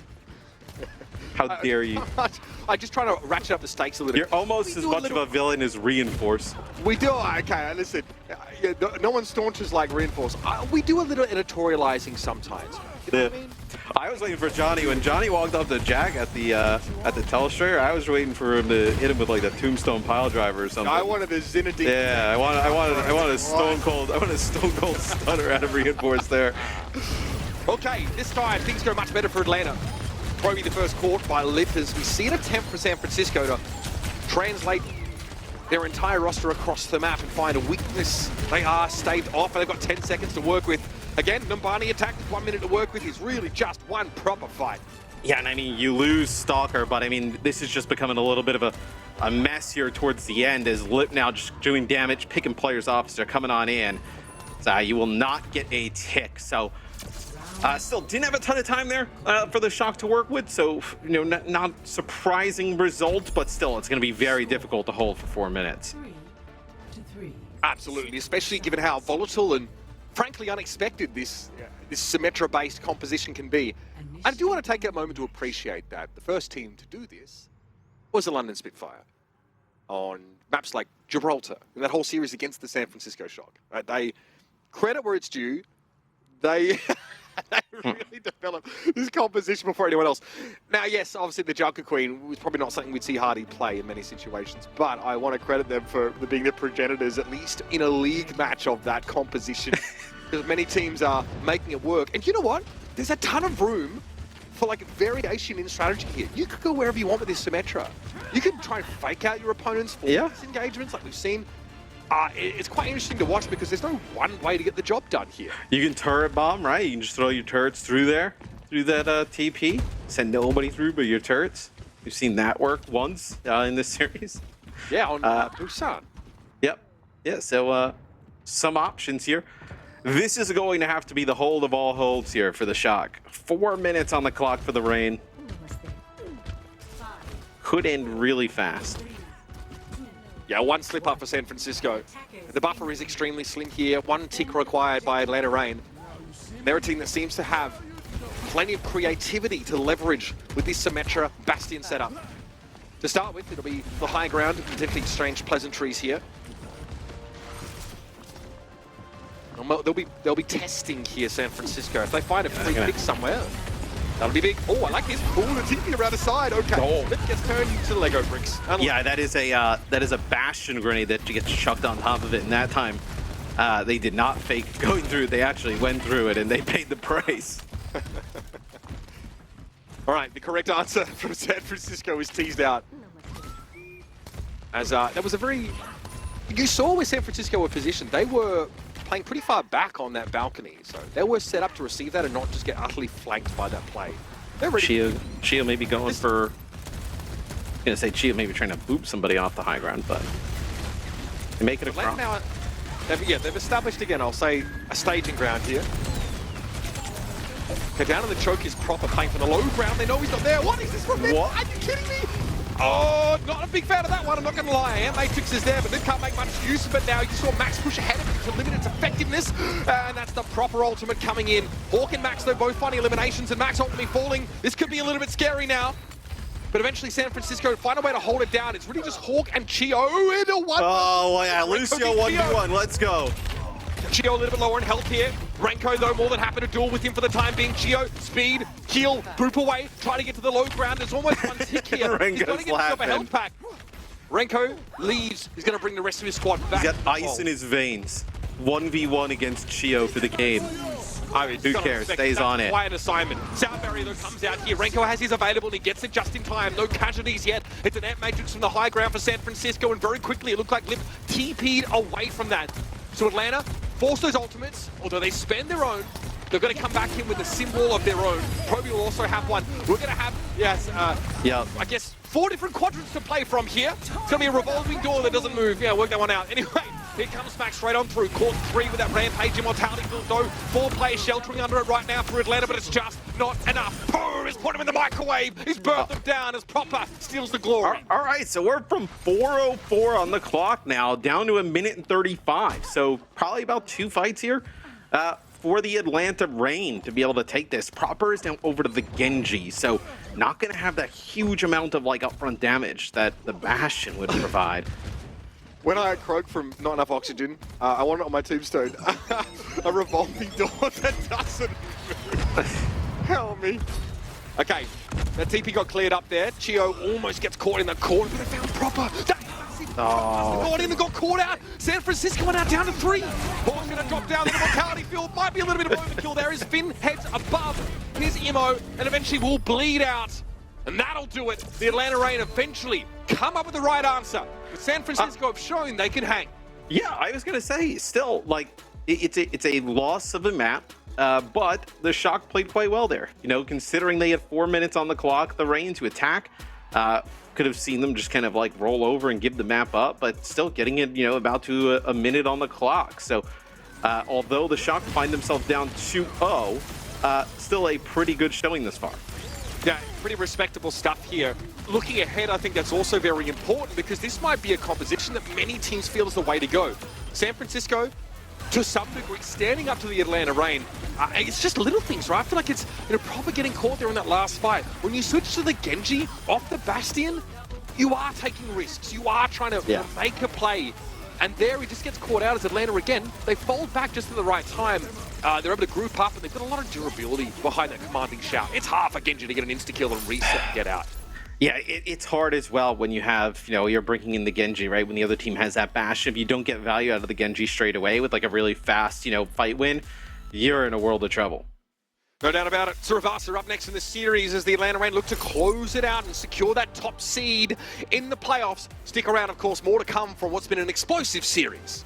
Speaker 1: How dare you?
Speaker 2: I'm just trying to ratchet up the stakes a little bit.
Speaker 1: You're almost as much of a villain as Reinforce.
Speaker 4: We do, okay, listen, no one staunches like Reinforce.
Speaker 2: We do a little editorializing sometimes. You know what I mean?
Speaker 1: I was waiting for Johnny. When Johnny walked up to Jack at the telestrator, I was waiting for him to hit him with like the tombstone pile driver or something.
Speaker 4: I wanted a Zinedine.
Speaker 1: Yeah, I wanted a stone cold stunner out of Reinforce there.
Speaker 2: Okay, this time things go much better for Atlanta. Probably the first caught by Lip as we see an attempt from San Francisco to translate their entire roster across the map and find a weakness. They are staved off and they've got 10 seconds to work with. Again, Numbani attacked with 1 minute to work with. He's really just one proper fight.
Speaker 1: Yeah, and I mean, you lose Stalker, but I mean, this is just becoming a little bit of a mess here towards the end as Lip now just doing damage, picking players off as they're coming on in. So you will not get a tick. So still didn't have a ton of time there for the shock to work with. So, not surprising result, but still it's going to be very difficult to hold for 4 minutes.
Speaker 2: Absolutely, especially given how volatile and frankly unexpected this Symmetra-based composition can be. I do want to take a moment to appreciate that the first team to do this was the London Spitfire on maps like Gibraltar and that whole series against the San Francisco Shock. Right? They, credit where it's due, they really developed this composition before anyone else. Now, yes, obviously the Junker Queen was probably not something we'd see Hardy play in many situations, but I want to credit them for being the progenitors, at least in a league match of that composition, because many teams are making it work. And you know what? There's a ton of room for like variation in strategy here. You could go wherever you want with this Symmetra. You can try and fake out your opponents for these engagements like we've seen. It's quite interesting to watch because there's no one way to get the job done here.
Speaker 1: You can turret bomb, right? You can just throw your turrets through there, through that TP. Send nobody through but your turrets. We've seen that work once in this series.
Speaker 2: Yeah, on Busan.
Speaker 1: Yep. Yeah, so some options here. This is going to have to be the hold of all holds here for the Shock. 4 minutes on the clock for the Reign. Could end really fast.
Speaker 2: Yeah, one slip up for San Francisco. The buffer is extremely slim here. One tick required by Atlanta Reign. They're a team that seems to have plenty of creativity to leverage with this Symmetra Bastion setup. To start with, it'll be the high ground, potentially exchange pleasantries here. They'll be testing here, San Francisco. If they find a free pick somewhere, that'll be big. Oh, I like this.
Speaker 4: Oh, the TP around the side. Okay.
Speaker 1: Oh.
Speaker 4: It gets turned into Lego bricks.
Speaker 1: Yeah, that is a Bastion grenade that gets chucked on top of it. And that time, they did not fake going through. They actually went through it, and they paid the price.
Speaker 2: All right, the correct answer from San Francisco is teased out. As that was a very... You saw where San Francisco were positioned. They were playing pretty far back on that balcony. So they were set up to receive that and not just get utterly flanked by that play. They're ready.
Speaker 1: Chio maybe going for... I was going to say Chio maybe trying to boop somebody off the high ground, but... They make it across.
Speaker 2: Now, they've established again, I'll say, a staging ground here. Okay, down on the choke is proper playing for the low ground. They know he's not there. What is this from them?
Speaker 1: What?
Speaker 2: Are you kidding me? Oh, not a big fan of that one, I'm not going to lie. Matrix is there, but they can't make much use of it now. You saw Max push ahead of him to limit its effectiveness, and that's the proper ultimate coming in. Hawk and Max, though, both finding eliminations, and Max ultimately falling. This could be a little bit scary now. But eventually San Francisco find a way to hold it down. It's really just Hawk and Chio in a one.
Speaker 1: Oh, yeah, Lucio 1v1, let's go.
Speaker 2: Chio a little bit lower in health here. Renko, though, more than happy to duel with him for the time being. Chio, speed, heal, boop away, try to get to the low ground. There's almost one tick here. He's got to get himself a health pack. Renko leaves. He's going to bring the rest of his squad back.
Speaker 1: He's got ice in his veins. 1v1 against Chio for the game.
Speaker 2: I mean,
Speaker 1: who cares? Stays on it.
Speaker 2: Quiet assignment. Sound barrier though comes out here. Renko has his available and he gets it just in time. No casualties yet. It's an ant matrix from the high ground for San Francisco, and very quickly it looked like Lip TP'd away from that. So Atlanta force those ultimates, although they spend their own. They're going to come back in with a symbol of their own. Proby will also have one. We're going to have, I guess, 4 different quadrants to play from here. It's going to be a revolving door that doesn't move. Yeah, work that one out. Anyway, here comes Max straight on through. Court 3 with that Rampage Immortality build, though. 4 players sheltering under it right now for Atlanta, but it's just not enough. Poor has put him in the microwave. He's burnt them down as Proper steals the glory.
Speaker 1: All right, so we're from 4:04 on the clock now down to 1:35. So probably about 2 fights here for the Atlanta Reign to be able to take this. Proper is now over to the Genji, so not going to have that huge amount of like upfront damage that the Bastion would provide.
Speaker 4: When I croak from not enough oxygen, I want it on my tombstone. A revolving door that doesn't move. Help me.
Speaker 2: Okay, that TP got cleared up there. Chio almost gets caught in the corner, but they found Proper. Got in and got caught out. San Francisco are now down to 3. Hawk's going to drop down. The mortality field might be a little bit of overkill there. His Finn heads above his Immo and eventually will bleed out. And that'll do it. The Atlanta Reign eventually come up with the right answer. But San Francisco have shown they can hang.
Speaker 1: Yeah, I was going to say, still, like, it's a loss of a map. But the Shock played quite well there. You know, considering they had 4 minutes on the clock, the Reign to attack, could have seen them just kind of like roll over and give the map up, but still getting it, you know, about to a minute on the clock. So although the Shock find themselves down 2-0, still a pretty good showing this far.
Speaker 2: Yeah, pretty respectable stuff here. Looking ahead, I think that's also very important because this might be a composition that many teams feel is the way to go. San Francisco, to some degree, standing up to the Atlanta Reign. It's just little things, right? I feel like it's, you know, Proper getting caught there in that last fight. When you switch to the Genji off the Bastion, you are taking risks. You are trying to make a play. And there he just gets caught out as Atlanta again. They fold back just at the right time. They're able to group up and they've got a lot of durability behind that commanding shout. It's hard for Genji to get an insta-kill and reset and get out.
Speaker 1: Yeah, it's hard as well when you have, you know, you're bringing in the Genji, right? When the other team has that bash, if you don't get value out of the Genji straight away with like a really fast, you know, fight win, you're in a world of trouble.
Speaker 2: No doubt about it. Suravasa up next in the series as the Atlanta Reign look to close it out and secure that top seed in the playoffs. Stick around, of course, more to come from what's been an explosive series.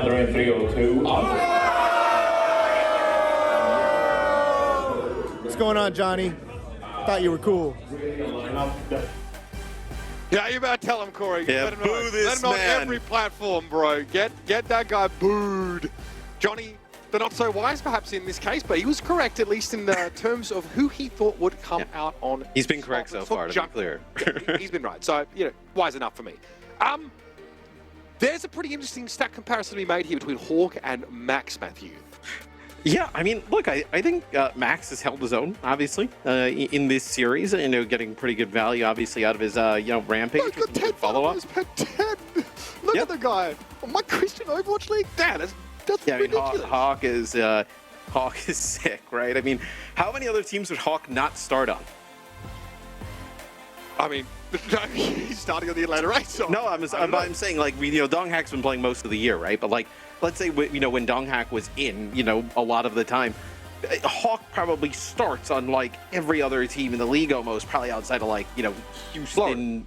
Speaker 5: They're in 302.
Speaker 6: What's going on, Johnny? Thought you were cool.
Speaker 4: Yeah, you better tell him, Corey.
Speaker 1: Yeah,
Speaker 4: Let him
Speaker 1: boo
Speaker 4: know.
Speaker 1: this
Speaker 4: Let him know on
Speaker 1: man.
Speaker 4: every platform, bro. Get that guy booed. Johnny, the not so wise perhaps in this case, but he was correct at least in the terms of who he thought would come out on.
Speaker 1: He's been correct so far, to be clear.
Speaker 4: Yeah, he's been right. So, wise enough for me. There's a pretty interesting stat comparison to be made here between Hawk and Max, Matthew.
Speaker 1: Yeah, I mean, look, I think Max has held his own, obviously, in this series. Getting pretty good value, obviously, out of his, rampage.
Speaker 4: He's got 10 followers per 10. Look at the guy. My Christian Overwatch League? That's ridiculous.
Speaker 1: I mean, Hawk is sick, right? I mean, how many other teams would Hawk not start on?
Speaker 4: I mean, he's starting on the Atlanta Reign. So
Speaker 1: No, I'm saying, like, Dong Hack's been playing most of the year, right? But, like, let's say, when Dong Hack was in, a lot of the time, Hawk probably starts on, like, every other team in the league almost, probably outside of, like, Houston,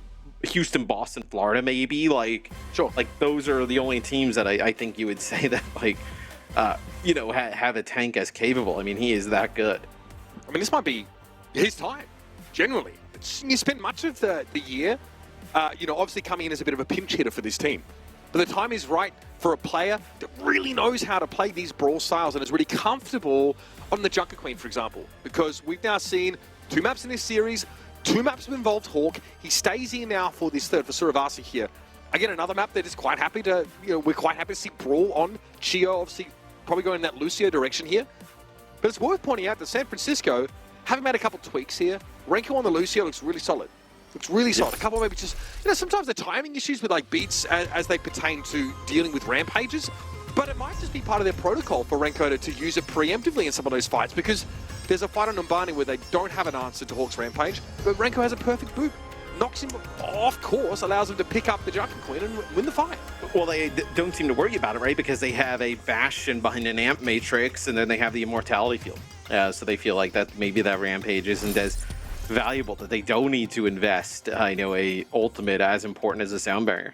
Speaker 1: Boston, Florida, maybe. Like,
Speaker 4: sure.
Speaker 1: Like, those are the only teams that I think you would say that, like, have a tank as capable. I mean, he is that good.
Speaker 2: I mean, this might be his time, generally. You spent much of the year, obviously coming in as a bit of a pinch hitter for this team. But the time is right for a player that really knows how to play these brawl styles and is really comfortable on the Junker Queen, for example. Because we've now seen 2 maps in this series, 2 maps have involved Hawk. He stays here now for this third for Suravasa here. Again, another map that is quite happy to, we're quite happy to see Brawl on. Chio, obviously, probably going in that Lucio direction here. But it's worth pointing out that San Francisco, having made a couple tweaks here, Renko on the Lucio looks really solid. Looks really solid. A couple maybe just, sometimes the timing issues with like beats as they pertain to dealing with rampages. But it might just be part of their protocol for Renko to use it preemptively in some of those fights, because there's a fight on Numbani where they don't have an answer to Hawk's rampage, but Renko has a perfect boot. Knocks him off course, allows him to pick up the Junker Queen and win the fight.
Speaker 1: Well, they don't seem to worry about it, right? Because they have a Bastion behind an Amp Matrix, and then they have the Immortality Field. So they feel like that maybe that rampage isn't as valuable, that they don't need to invest, a ultimate as important as a sound barrier.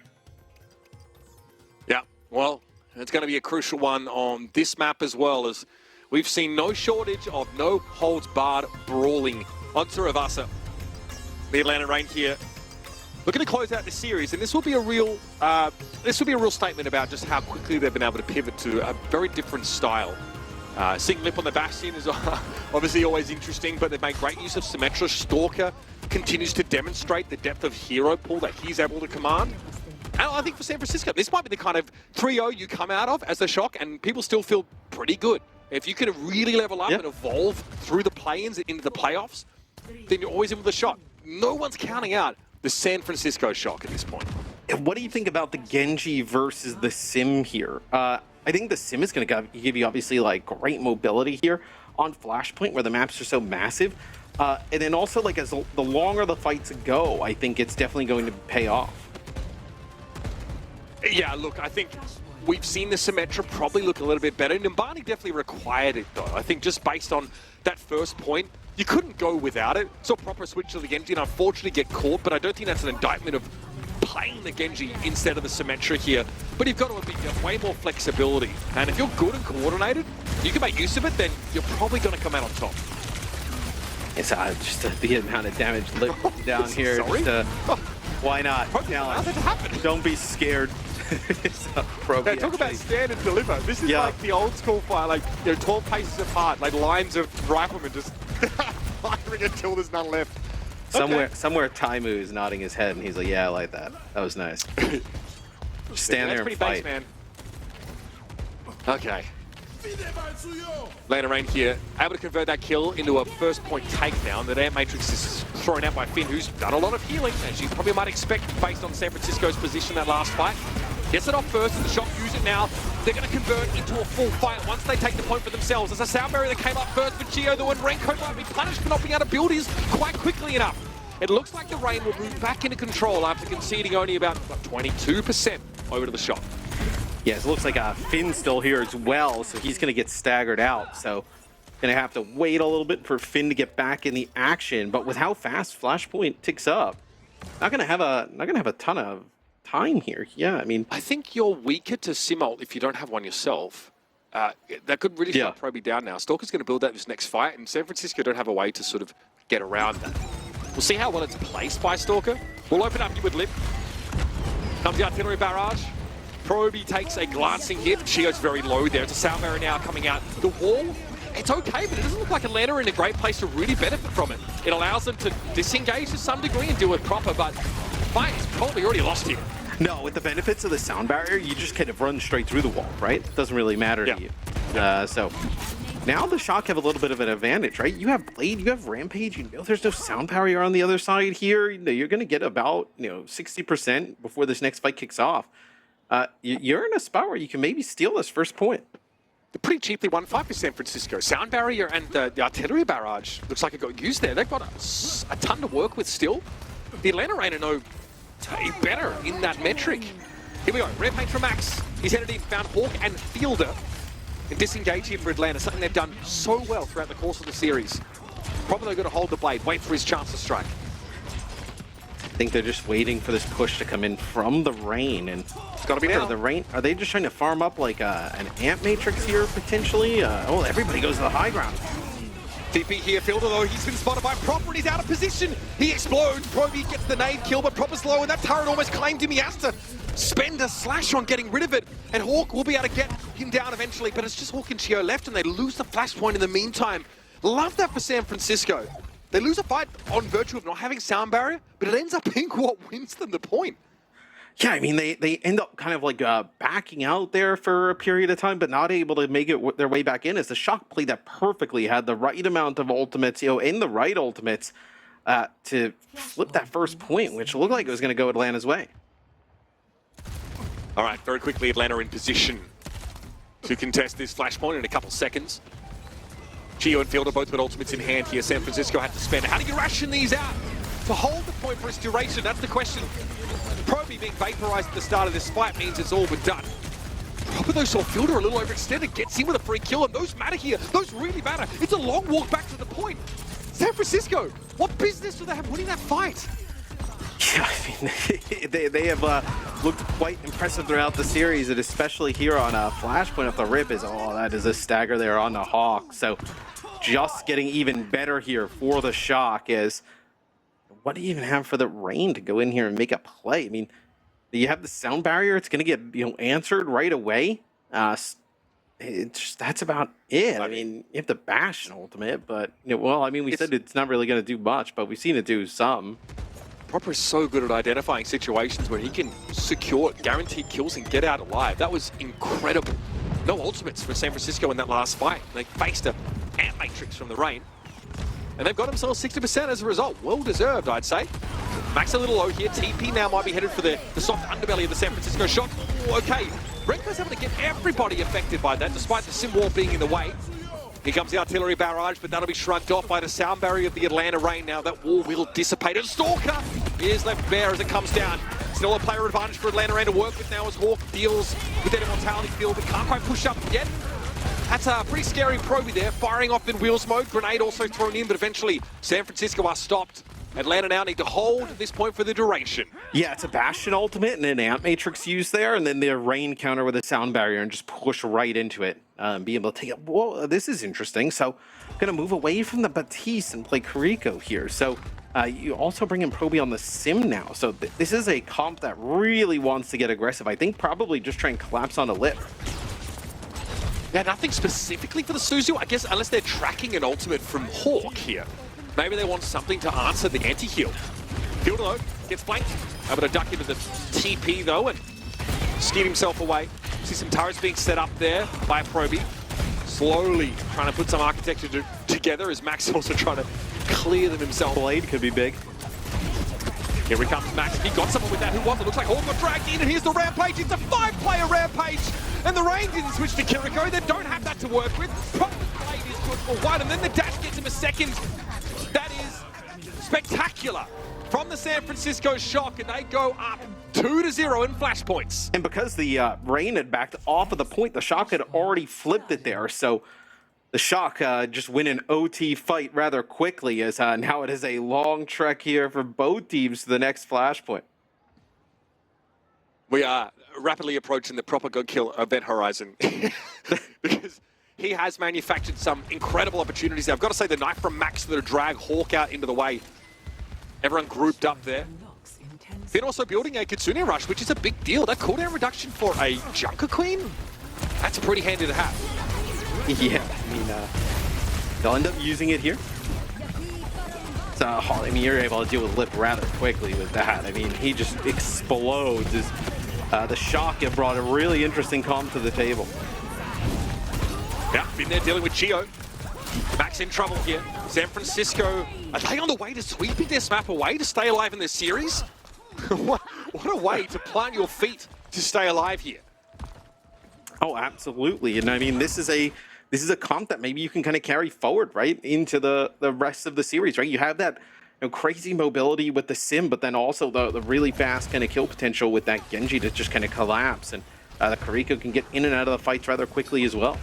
Speaker 2: Yeah, well, it's going to be a crucial one on this map as well, as we've seen no shortage of no holds barred brawling on Suravasa. The Atlanta Reign here looking to close out the series, and this will be a real statement about just how quickly they've been able to pivot to a very different style. Seeing Lip on the Bastion is obviously always interesting, but they've made great use of Symmetra. Stalker continues to demonstrate the depth of hero pool that he's able to command. And I think for San Francisco, this might be the kind of 3-0 you come out of as a shock, and people still feel pretty good. If you can really level up and evolve through the play-ins into the playoffs, then you're always in with a shot. No one's counting out the San Francisco shock at this point.
Speaker 1: What do you think about the Genji versus the Sim here? I think the Sim is going to give you obviously like great mobility here on Flashpoint, where the maps are so massive. And then also, like, as the longer the fights go, I think it's definitely going to pay off.
Speaker 2: Yeah, look, I think we've seen the Symmetra probably look a little bit better. Numbani definitely required it, though. I think just based on that first point, you couldn't go without it. So proper switch to the Genji and unfortunately get caught, but I don't think that's an indictment of playing the Genji instead of the Symmetra here. But you've got to have way more flexibility. And if you're good and coordinated, you can make use of it, then you're probably going to come out on top.
Speaker 1: It's just the amount of damage down here.
Speaker 2: Sorry?
Speaker 1: Why not?
Speaker 2: How'd that happen?
Speaker 1: Don't be scared.
Speaker 4: Now, talk about stand and deliver. This is like the old school fight, like 12 paces apart, like lines of riflemen just firing until there's none left.
Speaker 1: Somewhere Taimu is nodding his head and he's like, yeah, I like that. That was nice. Just stand there and fight.
Speaker 2: Base, man. Okay. Atlanta Reign here, able to convert that kill into a first point takedown. The Amp Matrix is thrown out by Finn, who's done a lot of healing, as you probably might expect based on San Francisco's position that last fight. Gets it off first, and the Shock use it now. They're going to convert into a full fight once they take the point for themselves. There's a sound barrier that came up first for Gio, the one Renko might be punished for not being able to build his quite quickly enough. It looks like the Reign will move back into control after conceding only about 22% over to the Shock.
Speaker 1: Yes, it looks like Finn's still here as well, so he's going to get staggered out. So going to have to wait a little bit for Finn to get back in the action. But with how fast Flashpoint ticks up, not going to have a ton of time here. Yeah, I mean,
Speaker 2: I think you're weaker to sim ult if you don't have one yourself. That could really start Proby down now. Stalker's going to build that this next fight, and San Francisco don't have a way to sort of get around that. We'll see how well it's placed by Stalker. We'll open up here with Lip. Comes the artillery barrage. Proby takes a glancing hit. Chio's very low there. It's a sound barrier now coming out. The wall, it's okay, but it doesn't look like Atlanta are in a great place to really benefit from it. It allows them to disengage to some degree and do it proper, but fight is probably already lost here.
Speaker 1: No, with the benefits of the sound barrier, you just kind of run straight through the wall, right? It doesn't really matter to you. So now the Shock have a little bit of an advantage, right? You have Blade, you have Rampage, you know there's no sound barrier on the other side here. You're going to get about 60% before this next fight kicks off. You're in a spot where you can maybe steal this first point.
Speaker 2: They pretty cheaply won 5 for San Francisco. Sound barrier and the artillery barrage looks like it got used there. They've got a ton to work with still. The Atlanta Reign are no better in that metric. Here we go. Rampage from Max. He's headed in, found Hawk and Fielder. And disengage here for Atlanta, something they've done so well throughout the course of the series. Probably going to hold the blade, wait for his chance to strike.
Speaker 1: I think they're just waiting for this push to come in from the Reign, and
Speaker 2: it's got to be now.
Speaker 1: The Reign, are they just trying to farm up like an Amp Matrix here potentially? Oh, everybody goes to the high ground.
Speaker 2: TP here, Fielder though, he's been spotted by Proper and he's out of position. He explodes, Proby gets the nade kill, but Proper's low and that turret almost claimed him. He has to spend a slash on getting rid of it, and Hawk will be able to get him down eventually, but it's just Hawk and Chio left and they lose the Flashpoint in the meantime. Love that for San Francisco.
Speaker 4: They lose a fight on virtue of not having sound barrier, but it ends up being what wins them the point.
Speaker 1: Yeah, I mean, they end up kind of like backing out there for a period of time, but not able to make it their way back in, as the Shock played that perfectly, had the right amount of ultimates, in the right ultimates to flip that first point, which looked like it was going to go Atlanta's way.
Speaker 2: All right, very quickly, Atlanta in position to contest this Flashpoint in a couple seconds. Gio and Fielder both with ultimates in hand here. San Francisco had to spend. How do you ration these out to hold the point for its duration? That's the question. Proby being vaporized at the start of this fight means it's all but done. Probably though saw Fielder a little overextended, gets in with a free kill, and those matter here. Those really matter. It's a long walk back to the point. San Francisco, what business do they have winning that fight?
Speaker 1: Yeah, I mean, they have looked quite impressive throughout the series, and especially here on Flashpoint. If the rip is, that is a stagger there on the Hawk. So just getting even better here for the Shock is, what do you even have for the Rain to go in here and make a play? I mean, you have the sound barrier. It's going to get answered right away. That's about it. I mean, you have the Bash and ultimate, but well, I mean, we said it's not really going to do much, but we've seen it do some.
Speaker 2: Proper is so good at identifying situations where he can secure guaranteed kills and get out alive. That was incredible. No ultimates for San Francisco in that last fight. They faced a Ant Matrix from the Rain. And they've got themselves 60% as a result. Well deserved, I'd say. Max a little low here. TP now might be headed for the soft underbelly of the San Francisco Shock. Ooh, okay. Renko's able to get everybody affected by that, despite the sim wall being in the way. Here comes the artillery barrage, but that'll be shrugged off by the sound barrier of the Atlanta Rain. Now that wall will dissipate. And Stalker is left bare as it comes down. Still a player advantage for Atlanta Rain to work with now as Hawk deals with that immortality field, but can't quite push up yet. That's a pretty scary Proby there, firing off in wheels mode. Grenade also thrown in, but eventually San Francisco are stopped. Atlanta now need to hold this point for the duration. Yeah, it's a Bastion ultimate and an Ant Matrix used there, and then the Rain counter with a sound barrier and just push right into it. Be able to take it. Whoa, this is interesting. So, going to move away from the Batiste and play Kariko here. So, you also bring in Proby on the sim now. So, this is a comp that really wants to get aggressive. I think probably just try and collapse on a lip. Yeah, nothing specifically for the Suzu, I guess, unless they're tracking an ultimate from Hawk here. Maybe they want something to answer the anti-heal. Fielder, though, gets flanked. Able to duck into the TP, though, and skeet himself away. See some turrets being set up there by Proby. Slowly trying to put some architecture together, as Max also trying to clear them himself.
Speaker 1: Blade could be big.
Speaker 2: Here he comes, Max. He got someone with that. Who was it? Looks like Hawk got dragged in, and here's the Rampage. It's a 5-player Rampage, and the Rain didn't switch to Kiriko. They don't have that to work with. Probably Blade is good for one, and then the dash gets him a second. That is spectacular from the San Francisco Shock, and they go up 2-0 in Flashpoints.
Speaker 1: And because the Rain had backed off of the point, the Shock had already flipped it there, so the Shock just win an OT fight rather quickly, as now it is a long trek here for both teams to the next Flashpoint.
Speaker 2: We are rapidly approaching the proper God Kill event horizon because he has manufactured some incredible opportunities. I've got to say the knife from Max that drag Hawk out into the way. Everyone grouped up there. Then also building a Kitsune Rush, which is a big deal. That cooldown reduction for a Junker Queen, that's pretty handy to have.
Speaker 1: Yeah, I mean, they'll end up using it here. So, I mean, you're able to deal with Lip rather quickly with that. I mean, he just explodes. The Shock have brought a really interesting comp to the table.
Speaker 2: Yeah, been there dealing with Gio. Max in trouble here. San Francisco, are they on the way to sweeping this map away to stay alive in this series? What a way to plant your feet to stay alive here.
Speaker 1: Oh, absolutely. And I mean, this is a comp that maybe you can kind of carry forward, right, into the rest of the series, right? You have that crazy mobility with the sim, but then also the really fast kind of kill potential with that Genji to just kind of collapse. And the Kariko can get in and out of the fights rather quickly as well.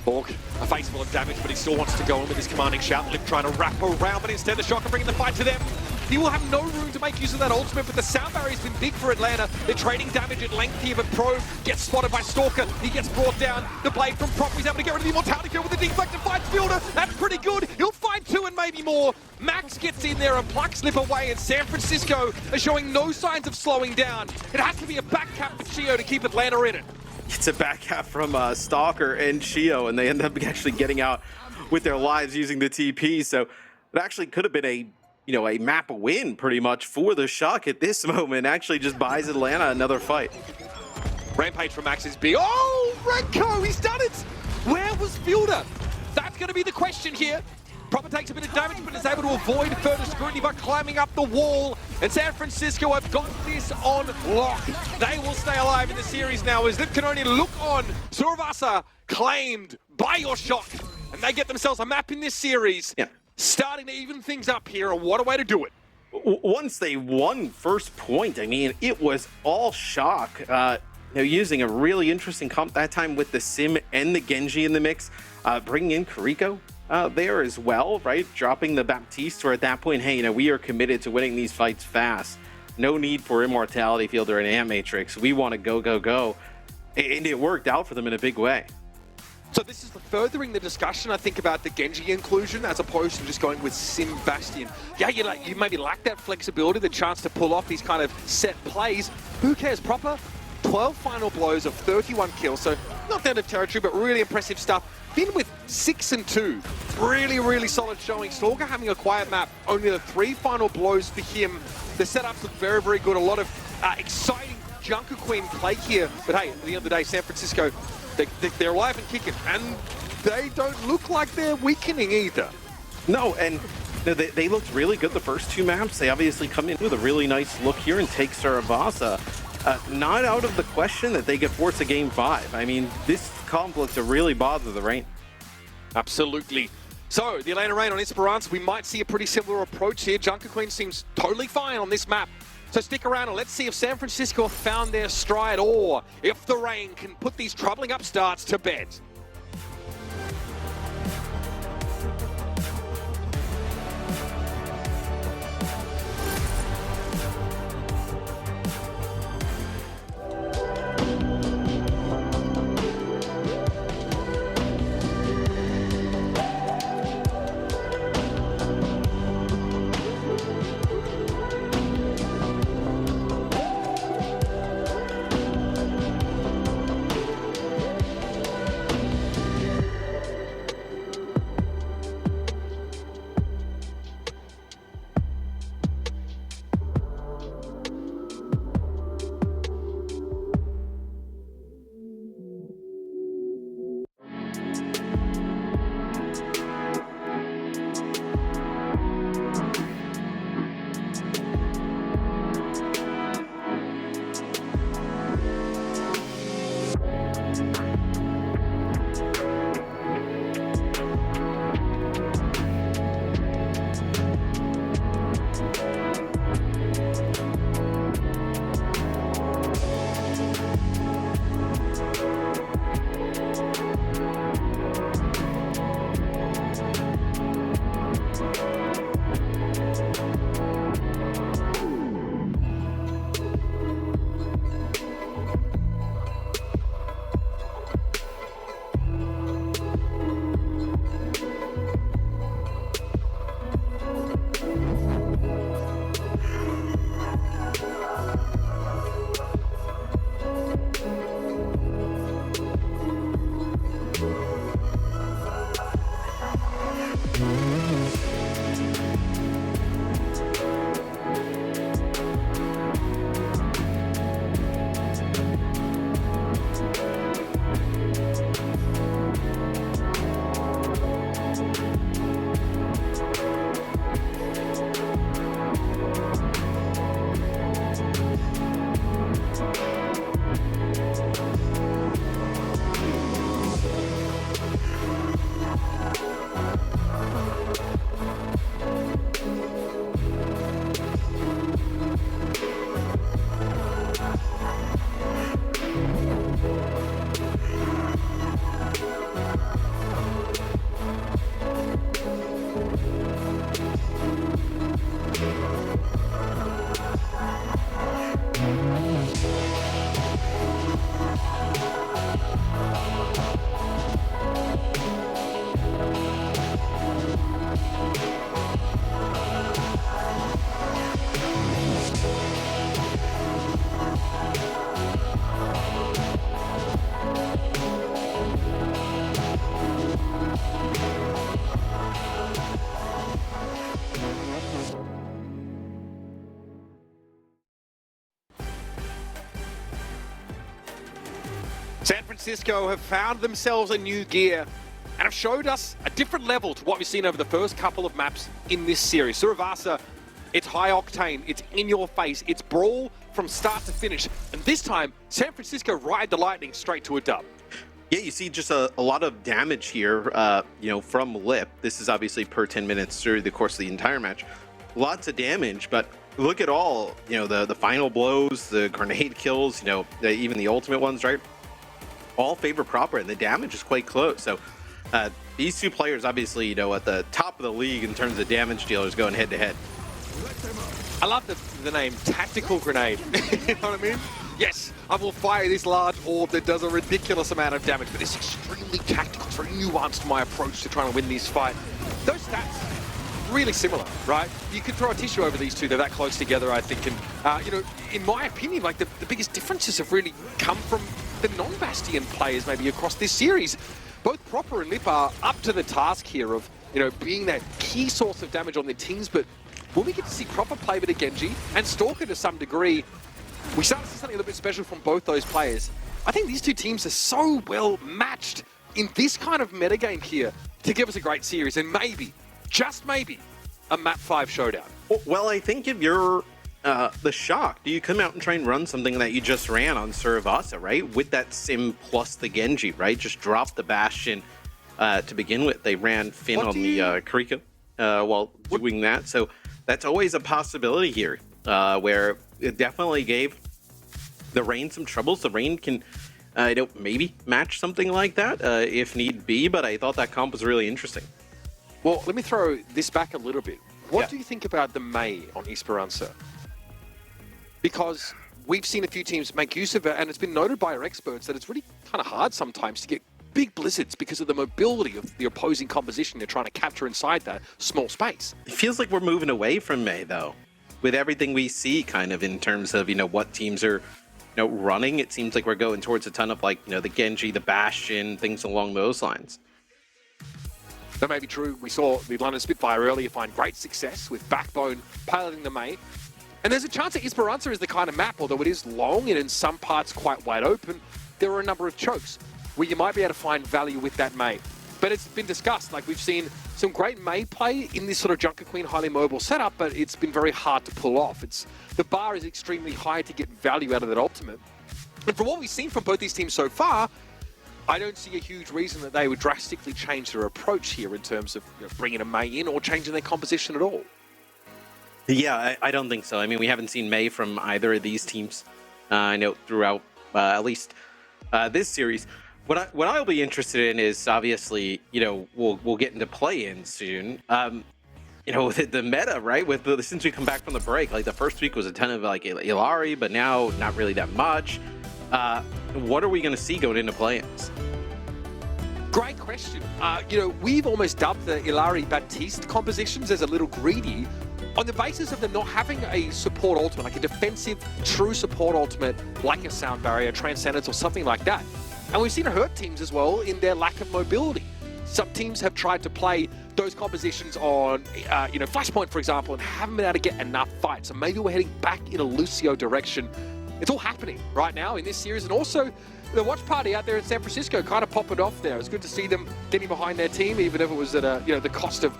Speaker 2: Hawk, a face full of damage, but he still wants to go in with his commanding shout. Lip trying to wrap around, but instead the Shock are bringing the fight to them. He will have no room to make use of that ultimate, but the sound barrier's been big for Atlanta. They're trading damage at length here, but Pro gets spotted by Stalker. He gets brought down. The blade from Prop, he's able to get rid of the immortality kill with the deflect and finds Fielder. That's pretty good. He'll find two and maybe more. Max gets in there and plucks Lip away, and San Francisco are showing no signs of slowing down. It has to be a back cap for Chio to keep Atlanta in it.
Speaker 1: It's a back half from Stalker and Chio, and they end up actually getting out with their lives using the TP. So it actually could have been a a map win pretty much for the Shock at this moment. Actually just buys Atlanta another fight.
Speaker 2: Rampage from Max is big. Oh, Renko, he's done it! Where was Fielder? That's going to be the question here. Proper takes a bit of damage, but is able to avoid further scrutiny by climbing up the wall. And San Francisco have got this on lock. They will stay alive in the series now as Lip can only look on. Suravasa claimed by your Shock. And they get themselves a map in this series.
Speaker 1: Yeah.
Speaker 2: Starting to even things up here, and what a way to do it.
Speaker 1: Once they won first point, I mean, it was all Shock. Using a really interesting comp that time with the Sim and the Genji in the mix, bringing in Kariko there as well, right? Dropping the Baptiste, where at that point, hey, we are committed to winning these fights fast. No need for Immortality Fielder and Ant Matrix. We want to go, go, go. And it worked out for them in a big way.
Speaker 2: So this is furthering the discussion, I think, about the Genji inclusion as opposed to just going with Sim Bastion. Yeah, you maybe lack that flexibility, the chance to pull off these kind of set plays. Who cares? Proper 12 final blows of 31 kills, so not down to territory, but really impressive stuff. Finn with 6 and 2. Really, really solid showing. Stalker having a quiet map, only the 3 final blows for him. The setups look very, very good. A lot of exciting Junker Queen play here. But hey, at the end of the day, San Francisco, they're alive and kicking, and they don't look like they're weakening either.
Speaker 1: No, and they looked really good the first 2 maps. They obviously come in with a really nice look here and take Suravasa. Not out of the question that they get forced to game 5. I mean, this comp looks to really bother the Reign.
Speaker 2: Absolutely. So, the Atlanta Reign on Esperance, we might see a pretty similar approach here. Junker Queen seems totally fine on this map. So stick around and let's see if San Francisco have found their stride or if the Reign can put these troubling upstarts to bed. San Francisco have found themselves a new gear and have showed us a different level to what we've seen over the first couple of maps in this series. Suravasa, it's high octane, it's in your face, it's brawl from start to finish. And this time, San Francisco ride the lightning straight to a dub.
Speaker 1: Yeah, you see just a lot of damage here, from Lip. This is obviously per 10 minutes through the course of the entire match. Lots of damage, but look at all, the final blows, the grenade kills, even the ultimate ones, right? All favor Proper, and the damage is quite close. So these two players, obviously, at the top of the league in terms of damage dealers going head to head.
Speaker 2: I love the name Tactical Grenade. You know what I mean? Yes, I will fire this large orb that does a ridiculous amount of damage, but it's extremely tactical. It's very nuanced, my approach to trying to win this fight. Those stats, really similar, right? You could throw a tissue over these two. They're that close together, I think. And, in my opinion, like the biggest differences have really come from the non-Bastion players maybe across this series. Both Proper and Lip are up to the task here of, being that key source of damage on their teams, but when we get to see Proper play with a Genji and Stalker to some degree, we start to see something a little bit special from both those players. I think these two teams are so well matched in this kind of metagame here to give us a great series and maybe, just maybe, a map 5 showdown.
Speaker 1: Well, I think if you're the Shock, do you come out and try and run something that you just ran on Suravasa, right? With that Sim plus the Genji, right? Just drop the Bastion to begin with. They ran Finn on the Karika while doing that. So that's always a possibility here, where it definitely gave the Rain some troubles. The Rain can, maybe match something like that if need be, but I thought that comp was really interesting.
Speaker 2: Well, let me throw this back a little bit. What do you think about the Mei on Esperança? Because we've seen a few teams make use of it, and it's been noted by our experts that it's really kind of hard sometimes to get big blizzards because of the mobility of the opposing composition they're trying to capture inside that small space.
Speaker 1: It feels like we're moving away from Mei, though. With everything we see kind of in terms of, what teams are, running, it seems like we're going towards a ton of the Genji, the Bastion, things along those lines.
Speaker 2: That may be true. We saw the London Spitfire earlier find great success with Backbone piloting the Mei. And there's a chance that Esperança is the kind of map, although it is long and in some parts quite wide open, there are a number of chokes where you might be able to find value with that Mei. But it's been discussed, we've seen some great Mei play in this sort of Junker Queen highly mobile setup, but it's been very hard to pull off. The bar is extremely high to get value out of that ultimate. And from what we've seen from both these teams so far, I don't see a huge reason that they would drastically change their approach here in terms of bringing a Mei in or changing their composition at all.
Speaker 1: Yeah, I don't think so. I mean, we haven't seen Mei from either of these teams, I know, throughout at least this series. What I'll be interested in is obviously, we'll get into play-in soon. With the meta, right? Since we come back from the break, the first week was a ton of Illari, but now not really that much. What are we going to see going into play-ins?
Speaker 2: Great question. We've almost dubbed the Illari Baptiste compositions as a little greedy on the basis of them not having a support ultimate, like a defensive, true support ultimate, like a Sound Barrier, Transcendence, or something like that. And we've seen it hurt teams as well in their lack of mobility. Some teams have tried to play those compositions on, Flashpoint, for example, and haven't been able to get enough fights. So maybe we're heading back in a Lucio direction. It's all happening right now in this series, and also the watch party out there in San Francisco kind of popping off there. It's good to see them getting behind their team, even if it was at the cost of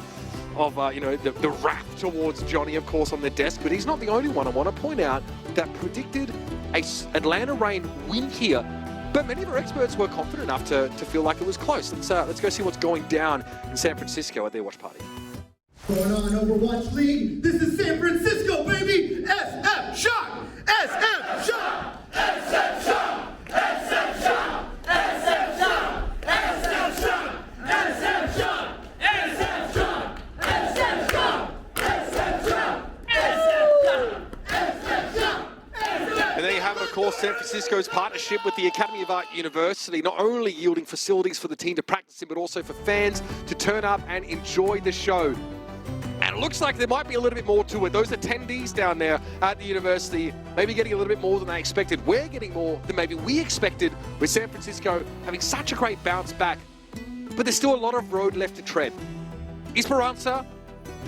Speaker 2: the wrath towards Johnny, of course, on their desk. But he's not the only one. I want to point out that predicted a Atlanta Reign win here, but many of our experts were confident enough to feel like it was close. Let's go see what's going down in San Francisco at their watch party.
Speaker 6: Going on Overwatch League, this is San Francisco, baby! SF Shock! SF Shock! SF Shock! SF Shock! SF Shock! SF Shock! SF Shock! SF Shock! SF Shock! SF Shock! SF Shock!
Speaker 2: And there you have it, of course, San Francisco's partnership with the Academy of Art University, not only yielding facilities for the team to practice in, but also for fans to turn up and enjoy the show. And it looks like there might be a little bit more to it. Those attendees down there at the university maybe getting a little bit more than they expected. We're getting more than maybe we expected with San Francisco having such a great bounce back. But there's still a lot of road left to tread. Esperança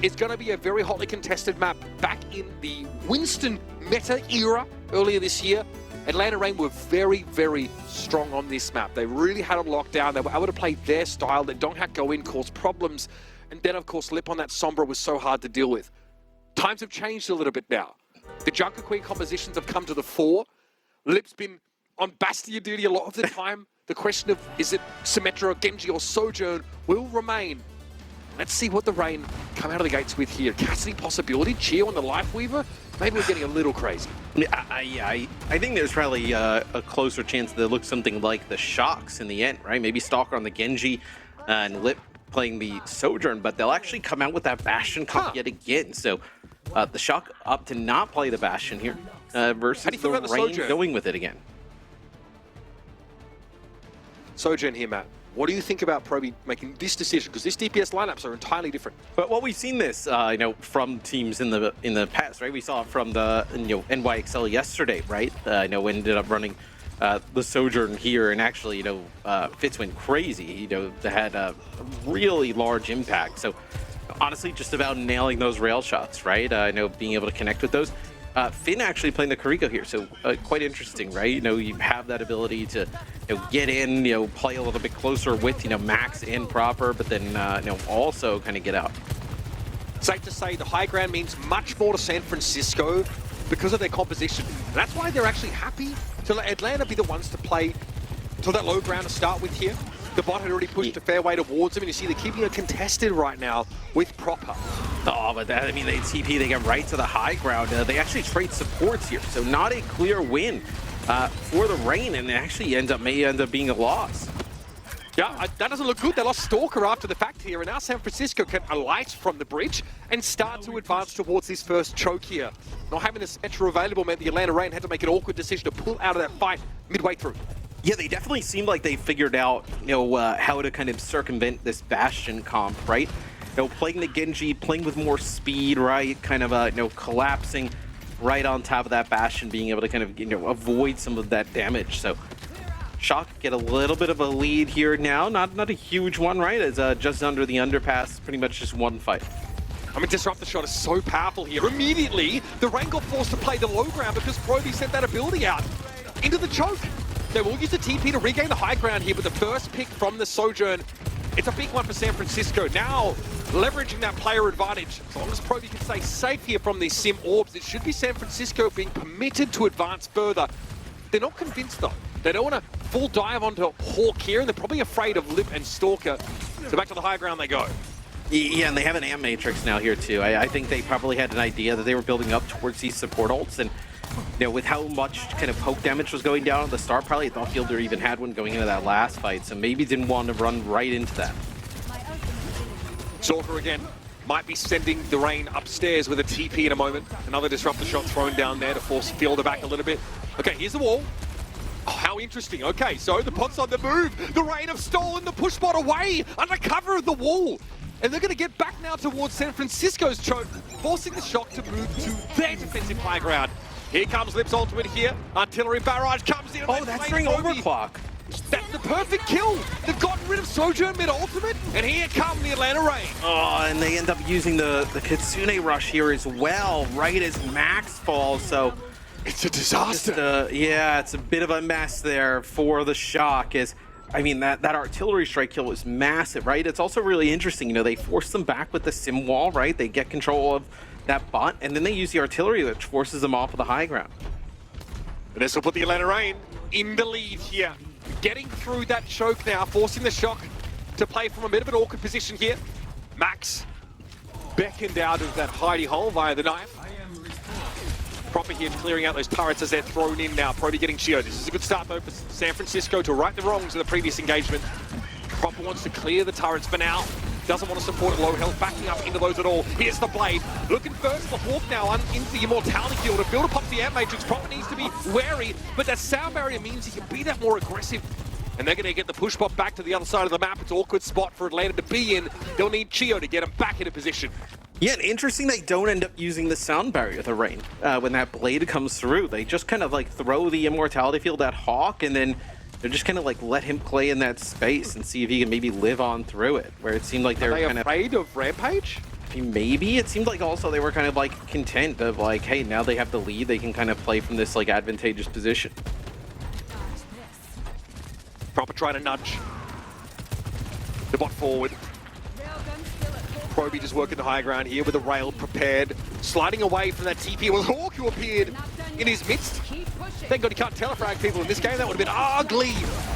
Speaker 2: is going to be a very hotly contested map back in the Winston meta era earlier this year. Atlanta Reign were very, very strong on this map. They really had it locked down. They were able to play their style. They don't have to go in, cause problems. And then, of course, Lip on that Sombra was so hard to deal with. Times have changed a little bit now. The Junker Queen compositions have come to the fore. Lip's been on Bastia duty a lot of the time. The question of, is it Symmetra or Genji or Sojourn will remain. Let's see what the Reign come out of the gates with here. Cassidy possibility, Chio on the Life Weaver. Maybe we're getting a little crazy.
Speaker 1: I think there's probably a closer chance that it looks something like the Shocks in the end, right? Maybe Stalker on the Genji and Lip playing the Sojourn, but they'll actually come out with that Bastion comp yet again. So the Shock up to not play the Bastion here versus the Reign going with it again.
Speaker 2: Sojourn here, Matt. What do you think about Proby making this decision? Because these DPS lineups are entirely different.
Speaker 1: But we've seen this, from teams in the past, right? We saw it from the NYXL yesterday, right? Ended up running the Sojourn here, and actually, Fitz went crazy. They had a really large impact. So honestly, just about nailing those rail shots, right? Being able to connect with those. Finn actually playing the Kariko here, so quite interesting, right? You have that ability to get in, play a little bit closer with Max and Proper, but then also kind of get out.
Speaker 2: Safe to say the high ground means much more to San Francisco because of their composition. And that's why they're actually happy to let Atlanta be the ones to play to that low ground to start with here. The bot had already pushed a fair way towards them, and you see they're keeping it contested right now with Proper.
Speaker 1: Oh, but they TP, they get right to the high ground. They actually trade supports here, so not a clear win for the Reign, and it actually may end up being a loss.
Speaker 2: Yeah, that doesn't look good. They lost Stalker after the fact here, and now San Francisco can alight from the bridge and start to advance towards this first choke here. Not having the Symmetra available meant the Atlanta Reign had to make an awkward decision to pull out of that fight midway through.
Speaker 1: Yeah, they definitely seem like they figured out, how to kind of circumvent this Bastion comp, right? Playing the Genji, playing with more speed, right? Kind of, collapsing right on top of that Bastion, being able to kind of, avoid some of that damage. So Shock get a little bit of a lead here now. Not a huge one, right? It's just under the underpass, pretty much just one fight.
Speaker 2: Disrupt the shot is so powerful here. Immediately, the Reign got forced to play the low ground because Proby sent that ability out into the choke. They will use the TP to regain the high ground here, but the first pick from the Sojourn, it's a big one for San Francisco. Now, leveraging that player advantage. As long as Proby can stay safe here from these Sim orbs, it should be San Francisco being permitted to advance further. They're not convinced, though. They don't want to full dive onto Hawk here, and they're probably afraid of Lip and Stalker. So back to the high ground they go.
Speaker 1: Yeah, and they have an Amp Matrix now here, too. I think they probably had an idea that they were building up towards these support ults, and with how much kind of poke damage was going down at the start, probably thought Fielder even had one going into that last fight, so maybe didn't want to run right into that.
Speaker 2: Stalker again might be sending the Reign upstairs with a TP in a moment. Another disruptor shot thrown down there to force Fielder back a little bit. Okay, here's the wall. Oh, how interesting. Okay, so the pot's on the move. The Reign have stolen the push bot away under cover of the wall. And they're going to get back now towards San Francisco's choke, forcing the Shock to move to their defensive high ground. Here comes Lip's ultimate here. Artillery barrage comes in.
Speaker 1: Oh, that's during overclock.
Speaker 2: That's the perfect kill. They've gotten rid of Sojourn mid-ultimate, and here come the Atlanta Reign.
Speaker 1: Oh, and they end up using the Kitsune rush here as well, right as Max falls, so
Speaker 2: it's a disaster.
Speaker 1: Yeah, it's a bit of a mess there for the Shock. That artillery strike kill was massive, right? It's also really interesting, they force them back with the sim wall, right? They get control of that bot, and then they use the artillery, which forces them off of the high ground.
Speaker 2: And this will put the Atlanta Reign in the lead here. Getting through that choke now, forcing the Shock to play from a bit of an awkward position here. Max beckoned out of that hidey hole via the knife. Proper here clearing out those turrets as they're thrown in now. Proby getting Chio. This is a good start though for San Francisco to right the wrongs of the previous engagement. Proper wants to clear the turrets for now. Doesn't want to support it low health, backing up into those at all. Here's the Blade. Looking first for Hawk now into the Immortality field. To build up the Amp Matrix, Proper needs to be wary, but that sound barrier means he can be that more aggressive. And they're going to get the push bot back to the other side of the map. It's an awkward spot for Atlanta to be in. They'll need Chio to get him back into position.
Speaker 1: Yeah, interesting they don't end up using the sound barrier, the Reign. When that Blade comes through, they just kind of throw the Immortality field at Hawk, and then they're just kind of let him play in that space and see if he can maybe live on through it. Where it seemed like they were kind of
Speaker 2: afraid of Rampage.
Speaker 1: maybe it seemed like also they were kind of like content of like, hey, now they have the lead, they can kind of play from this like advantageous position.
Speaker 2: Proper trying to nudge the bot forward. Proby just working the high ground here with a rail prepared, sliding away from that TP. It was Hawk who appeared in his midst. Thank God he can't telefrag people in this game. That would have been ugly.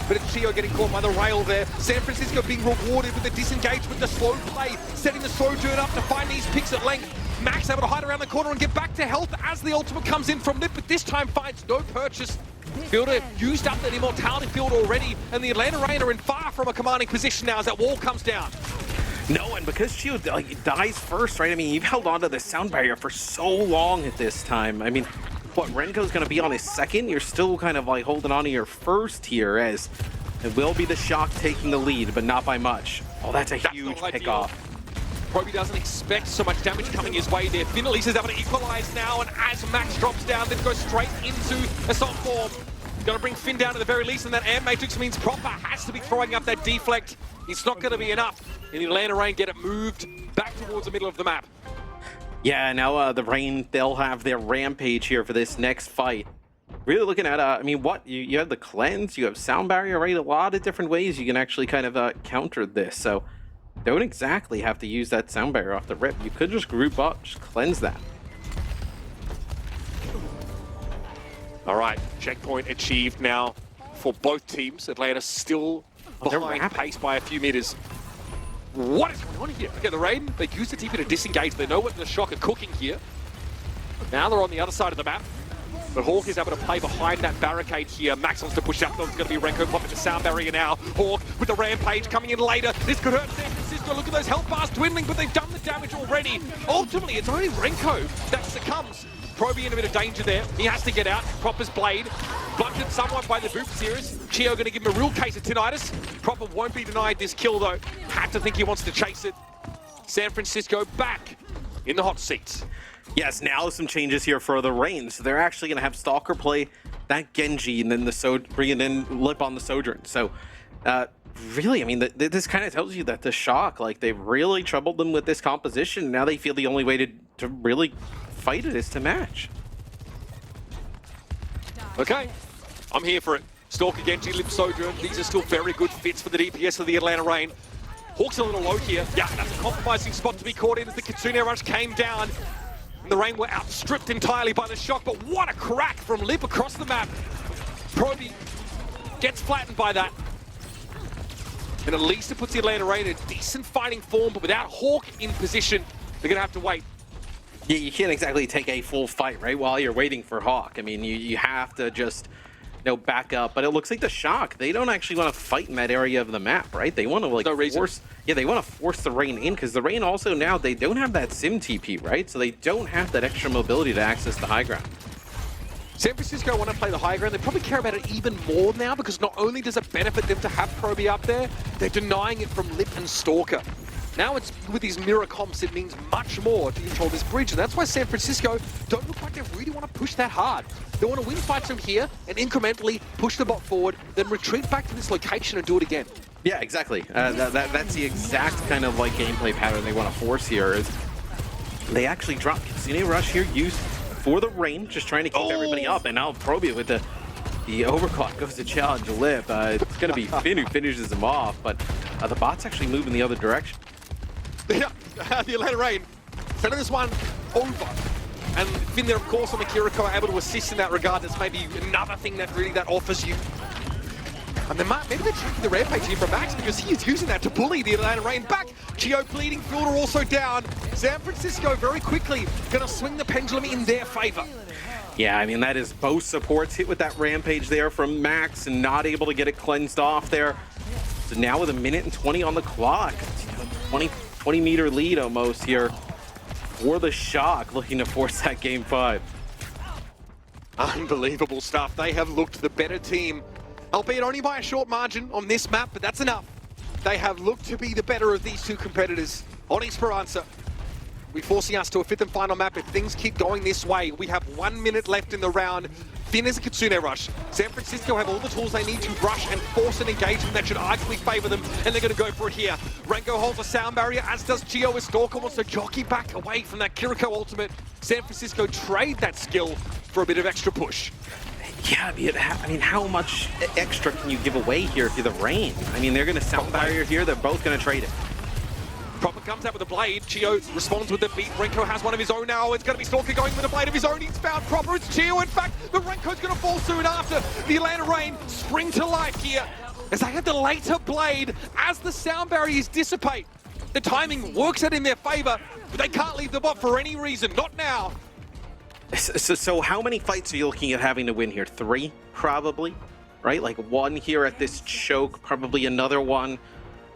Speaker 2: But it's Chio getting caught by the rail there. San Francisco being rewarded with the disengagement, the slow play, setting the Sojourn up to find these picks at length. Max able to hide around the corner and get back to health as the ultimate comes in from Lip, but this time finds no purchase. Fielder used up that immortality field already, and the Atlanta Reign are in far from a commanding position now as that wall comes down.
Speaker 1: No, and because Chio dies first, right? I mean, you've held on to the sound barrier for so long at this time. I mean, what, Renko's going to be on his second? You're still kind of like holding on to your first here, as it will be the Shock taking the lead, but not by much. Oh, that's a huge pick-off.
Speaker 2: Proby doesn't expect so much damage coming his way there. Finn at least is able to equalize now, and as Max drops down, then goes straight into Assault Form. Gonna bring Finn down to the very least, and that Air Matrix means Proper has to be throwing up that deflect. It's not gonna be enough. And the Atlanta Reign get it moved back towards the middle of the map.
Speaker 1: Yeah, now the Reign, they'll have their rampage here for this next fight. Really looking at, I mean, what? You have the cleanse, you have sound barrier, right? A lot of different ways you can actually kind of counter this. So don't exactly have to use that sound barrier off the rip. You could just group up, just cleanse that.
Speaker 2: All right, checkpoint achieved now for both teams. Atlanta still behind pace by a few meters. What is going on here? Okay, the Raiden, they use the TP to disengage. They know what the Shock are cooking here. Now they're on the other side of the map. But Hawk is able to play behind that barricade here. Max wants to push up, though. It's going to be Renko popping the sound barrier now. Hawk with the rampage coming in later. This could hurt San Francisco. Look at those health bars dwindling, but they've done the damage already. Ultimately, it's only Renko that succumbs. Proby in a bit of danger there. He has to get out. Proper's blade. Blunted somewhat by the boot series. Chio going to give him a real case of tinnitus. Proper won't be denied this kill, though. Had to think he wants to chase it. San Francisco back in the hot seats.
Speaker 1: Yes, now some changes here for the Reign. So they're actually going to have Stalker play that Genji and then bring in Lip on the Sojourn. So really, I mean, this kind of tells you that the Shock, like, they've really troubled them with this composition. Now they feel the only way to really fight it is to match.
Speaker 2: Okay, I'm here for it. Stalker, Genji, Lip, Sojourn. These are still very good fits for the DPS of the Atlanta Reign. Hawk's a little low here. Yeah, that's a compromising spot to be caught in as the Kitsune Rush came down. The Reign were outstripped entirely by the Shock, but what a crack from Lip across the map. Proby gets flattened by that. And at least it puts the Atlanta Reign in a decent fighting form, but without Hawk in position, they're gonna have to wait.
Speaker 1: Yeah, you can't exactly take a full fight, right, while you're waiting for Hawk. I mean, you have to just, you know, back up. But it looks like the Shock, they don't actually want to fight in that area of the map, right? They want to, like, force... Yeah, they want to force the Reign in, because the Reign also now, they don't have that Sim TP, right? So they don't have that extra mobility to access the high ground.
Speaker 2: San Francisco want to play the high ground. They probably care about it even more now, because not only does it benefit them to have Proby up there, they're denying it from Lip and Stalker. Now it's with these mirror comps, it means much more to control this bridge, and that's why San Francisco don't look like they really want to push that hard. They want to win fights from here and incrementally push the bot forward, then retreat back to this location and do it again.
Speaker 1: Yeah, exactly. That's the exact kind of like gameplay pattern they want to force here. Is they actually drop Kitsune Rush here, used for the Reign, just trying to keep everybody up, and now Proby with the overclock goes to challenge Lip. It's going to be Finn who finishes him off, but the bot's actually moving the other direction.
Speaker 2: Yeah, the Atlanta Reign sending this one over. And Finn there, of course, on the Kiriko are able to assist in that regard. That's maybe another thing that really offers you. And maybe they're checking the rampage here from Max, because he is using that to bully the Atlanta Reign back. Chio bleeding, Fielder also down. San Francisco very quickly going to swing the pendulum in their favor.
Speaker 1: Yeah, I mean, that is both supports hit with that rampage there from Max and not able to get it cleansed off there. So now with 1:20 on the clock, 20 meter lead almost here for the Shock, looking to force that game 5.
Speaker 2: Unbelievable stuff. They have looked the better team, albeit only by a short margin on this map, but that's enough. They have looked to be the better of these two competitors on Esperanza. We're forcing us to a 5th and final map. If things keep going this way, we have 1 minute left in the round. thin as a Kitsune rush. San Francisco have all the tools they need to rush and force an engagement that should arguably favor them, and they're going to go for it here. Renko holds a sound barrier, as does Chio, as Stalker wants to jockey back away from that Kiriko ultimate. San Francisco trade that skill for a bit of extra push.
Speaker 1: Yeah, I mean, how much extra can you give away here if you're the Rain? I mean, they're going to sound barrier here. They're both going to trade it.
Speaker 2: Proper comes out with a blade. Chio responds with the beat. Renko has one of his own now. It's going to be Stalker going with a blade of his own. He's found Proper. It's Chio. In fact, the Renko's going to fall soon after. The Atlanta Rain spring to life here as they have the later blade as the sound barriers dissipate. The timing works out in their favor, but they can't leave the bot for any reason. Not now.
Speaker 1: So how many fights are you looking at having to win here? 3, probably, right? Like 1 here at this choke, probably another one,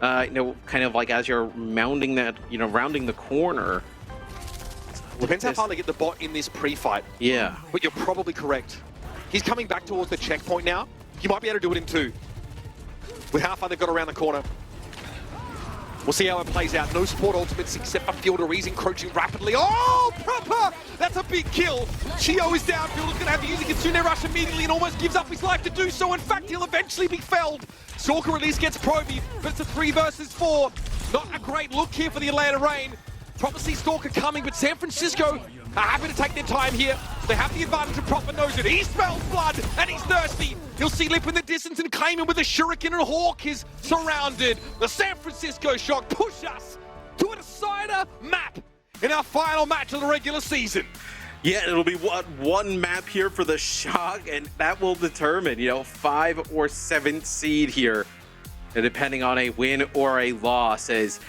Speaker 1: you know, kind of like as you're mounting that, you know, rounding the corner.
Speaker 2: Depends how far they get the bot in this pre-fight.
Speaker 1: Yeah.
Speaker 2: But you're probably correct. He's coming back towards the checkpoint now. He might be able to do it in 2. With how far they've got around the corner. We'll see how it plays out. No support ultimates except for Fielder. He's encroaching rapidly. Oh, Proper! That's a big kill. Chio is down. Fielder's going to have to use a Kitsune Rush immediately and almost gives up his life to do so. In fact, he'll eventually be felled. Stalker at least gets Proby, but it's a 3 versus 4. Not a great look here for the Atlanta Rain. Proper see Stalker coming, but San Francisco are happy to take their time here. They have the advantage and Proper knows it. He smells blood and he's thirsty. He'll see Lip in the distance and claim him with a shuriken, and Hawk is surrounded. The San Francisco Shock push us to a decider map in our final match of the regular season.
Speaker 1: Yeah, it'll be one map here for the Shock, and that will determine, you know, 5 or 7th seed here, depending on a win or a loss, as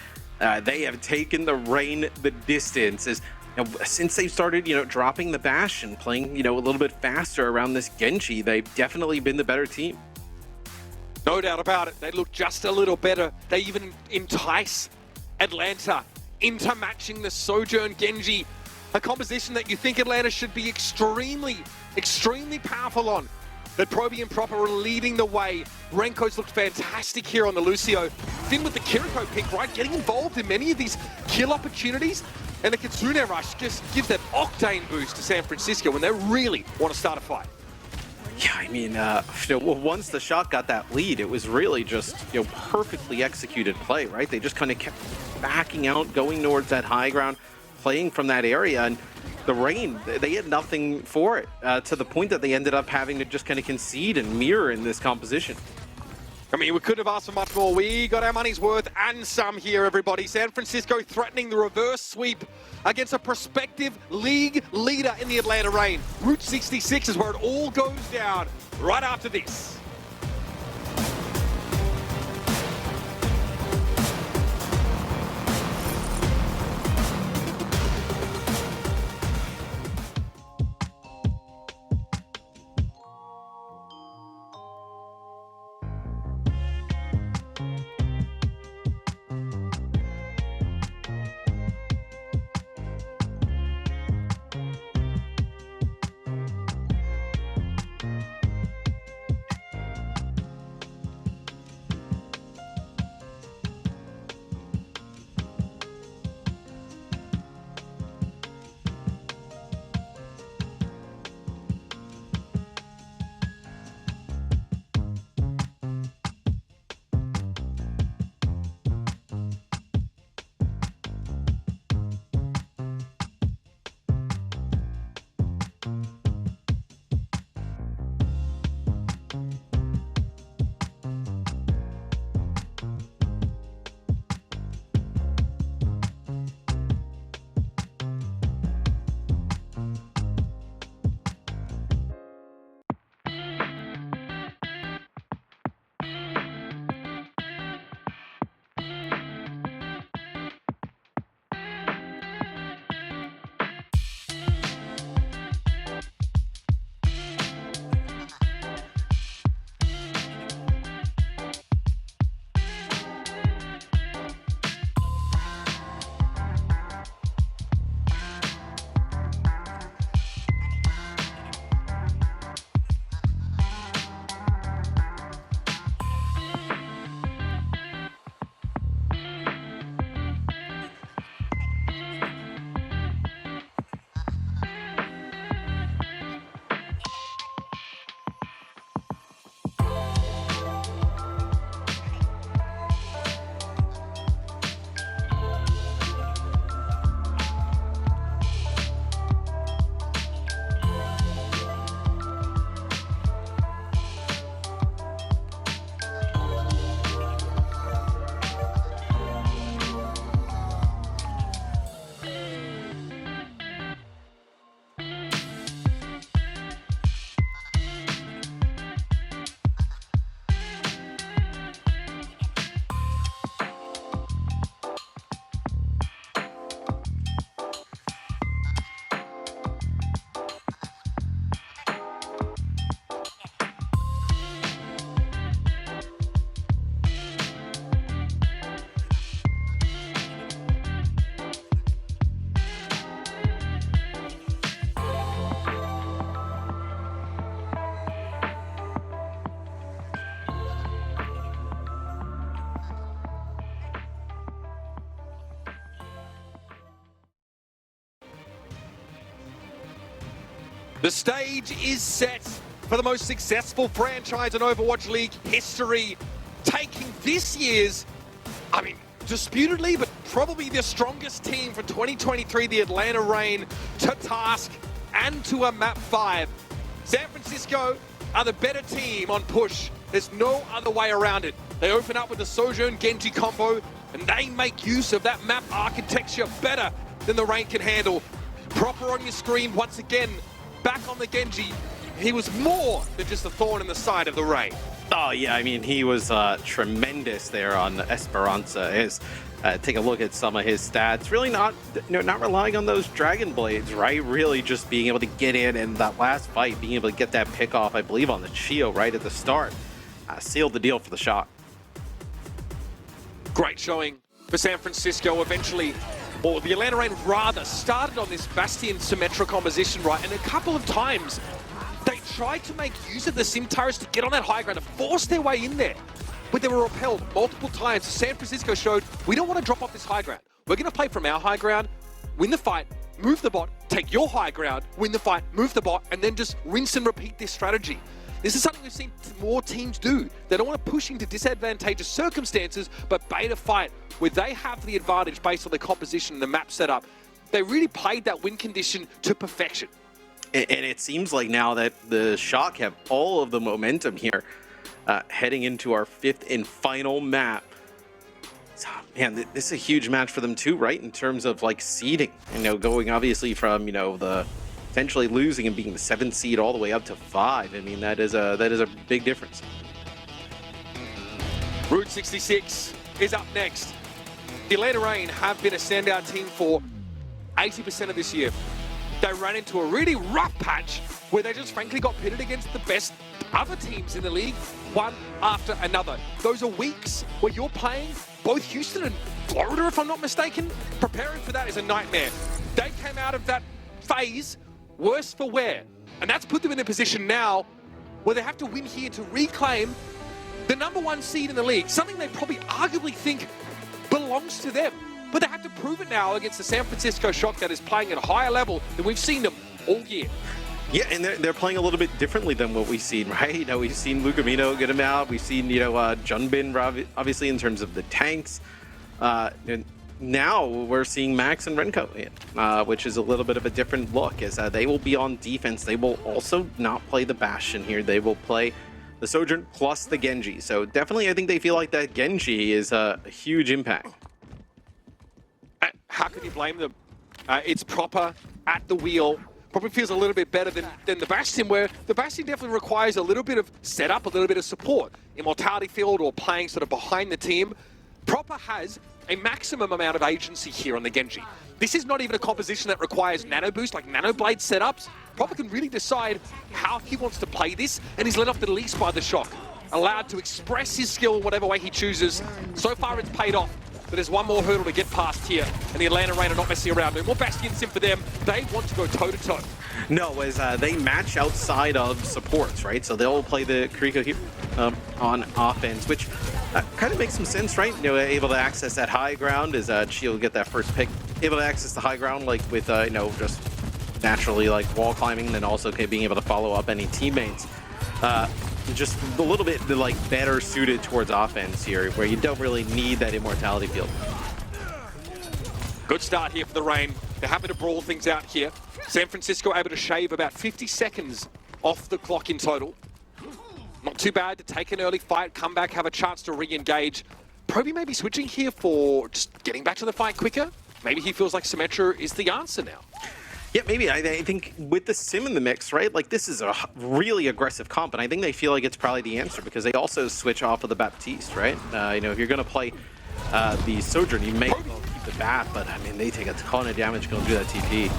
Speaker 1: they have taken the Rain the distance. As you know, since they've started, you know, dropping the Bash and playing, you know, a little bit faster around this Genji, they've definitely been the better team.
Speaker 2: No doubt about it. They look just a little better. They even entice Atlanta into matching the Sojourn Genji, a composition that you think Atlanta should be extremely powerful on. But Proby and Proper are leading the way. Renko's looked fantastic here on the Lucio. Finn with the Kiriko pick, right? Getting involved in many of these kill opportunities. And the Kitsune Rush just gives that octane boost to San Francisco when they really want to start a fight.
Speaker 1: Yeah, I mean, you know, once the Shock got that lead, it was really just, you know, perfectly executed play, right? They just kind of kept backing out, going towards that high ground, playing from that area, and the Rain, they had nothing for it, to the point that they ended up having to just kind of concede and mirror in this composition.
Speaker 2: I mean, we couldn't have asked for much more. We got our money's worth and some here, everybody. San Francisco threatening the reverse sweep against a prospective league leader in the Atlanta Rain. Route 66 is where it all goes down right after this. The stage is set for the most successful franchise in Overwatch League history, taking this year's, disputedly, but probably the strongest team for 2023, the Atlanta Reign, to task and to a map 5. San Francisco are the better team on push. There's no other way around it. They open up with the Sojourn Genji combo, and they make use of that map architecture better than the Reign can handle. Proper on your screen once again, back on the Genji. He was more than just a thorn in the side of the Reign.
Speaker 1: Oh yeah, I mean, he was tremendous there on Esperanza. Take a look at some of his stats. Really not relying on those Dragon Blades, right? Really just being able to get in that last fight, being able to get that pick off, I believe, on the Chio right at the start. Sealed the deal for the Shock.
Speaker 2: Great showing for San Francisco. Eventually, or the Atlanta Reign rather, started on this Bastion Symmetra composition, right? And a couple of times, they tried to make use of the Simtaris to get on that high ground, to force their way in there. But they were repelled multiple times. San Francisco showed, we don't want to drop off this high ground. We're going to play from our high ground, win the fight, move the bot, take your high ground, win the fight, move the bot, and then just rinse and repeat this strategy. This is something we've seen more teams do. They don't want to push into disadvantageous circumstances, but bait a fight where they have the advantage based on their composition and the map setup. They really played that win condition to perfection.
Speaker 1: And it seems like now that the Shock have all of the momentum here, heading into our 5th and final map. So, man, this is a huge match for them too, right? In terms of like seeding, going obviously from the potentially losing and being the 7th seed all the way up to 5. I mean, that is a big difference.
Speaker 2: Route 66 is up next. The Atlanta Reign have been a standout team for 80% of this year. They ran into a really rough patch where they just frankly got pitted against the best other teams in the league, one after another. Those are weeks where you're playing both Houston and Florida, if I'm not mistaken. Preparing for that is a nightmare. They came out of that phase worse for wear, and that's put them in a position now where they have to win here to reclaim the #1 seed in the league, something they probably arguably think belongs to them. But they have to prove it now against the San Francisco Shock that is playing at a higher level than we've seen them all year.
Speaker 1: Yeah, and they're playing a little bit differently than what we've seen, right? We've seen Lugamino get him out. We've seen, Junbin, obviously, in terms of the tanks. And now we're seeing Max and Renko in, which is a little bit of a different look, as they will be on defense. They will also not play the Bastion here. They will play the Sojourn plus the Genji. So definitely, I think they feel like that Genji is a huge impact.
Speaker 2: How can you blame them? It's proper at the wheel. Probably feels a little bit better than the Bastion, where the Bastion definitely requires a little bit of setup, a little bit of support. Immortality field or playing sort of behind the team. Proper has a maximum amount of agency here on the Genji. This is not even a composition that requires nano boost, like nano blade setups. Proper can really decide how he wants to play this, and he's let off the least by the Shock. Allowed to express his skill whatever way he chooses. So far it's paid off. But there's one more hurdle to get past here, and the Atlanta Reign are not messing around. No more Bastion sim for them. They want to go toe-to-toe.
Speaker 1: No, as they match outside of supports, right? So they'll play the Kiriko here on offense, which kind of makes some sense, right? Able to access that high ground as she'll get that first pick. Able to access the high ground, like with, just naturally like wall climbing, and then also being able to follow up any teammates. Just a little bit like better suited towards offense here, where you don't really need that immortality field.
Speaker 2: Good start here for the Reign. They're happy to brawl things out here. San Francisco able to shave about 50 seconds off the clock in total. Not too bad to take an early fight, come back, have a chance to re-engage. Proby may be switching here for just getting back to the fight quicker. Maybe he feels like Symmetra is the answer now.
Speaker 1: Yeah, maybe. I think with the sim in the mix, right? Like, this is a really aggressive comp, and I think they feel like it's probably the answer because they also switch off of the Baptiste, right? If you're going to play the Sojourn, you may as well keep the Bat, but I mean, they take a ton of damage going through that TP.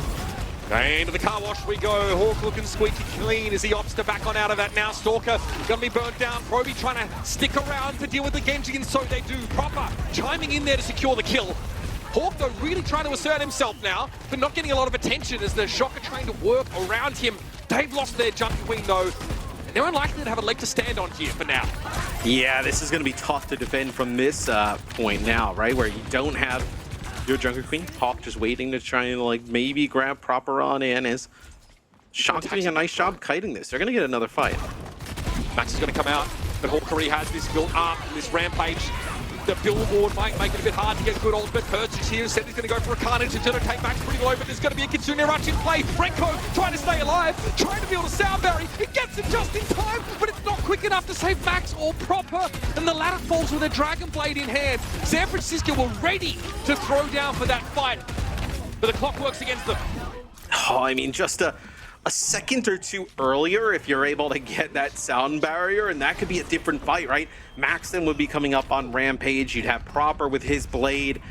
Speaker 2: Into the car wash we go. Hawk looking squeaky clean as he opts to back on out of that now. Stalker gonna be burnt down. Proby trying to stick around to deal with the Genji, and so they do. Proper chiming in there to secure the kill. Hawk, though, really trying to assert himself now, but not getting a lot of attention as the Shock are trying to work around him. They've lost their Junkie Queen, though, and they're unlikely to have a leg to stand on here for now.
Speaker 1: Yeah, this is going to be tough to defend from this point now, right? Where you don't have your Junkie Queen. Hawk just waiting to try and, like, maybe grab Proper on in as Shock doing a nice job kiting this. They're going to get another fight.
Speaker 2: Max is going to come out, but Hawk already has this built up, this rampage. The billboard might make it a bit hard to get good ultimate. Kurtz is here, said he's going to go for a carnage. He's going to take Max pretty low, but there's going to be a Kitsune rush in play. Renko trying to stay alive, trying to build a sound barrier. He gets it just in time, but it's not quick enough to save Max or Proper. And the latter falls with a Dragon Blade in hand. San Francisco were ready to throw down for that fight, but the clock works against them.
Speaker 1: Oh, I mean, just a second or two earlier, if you're able to get that sound barrier, and that could be a different fight, right? Max then would be coming up on Rampage. You'd have Proper with his blade.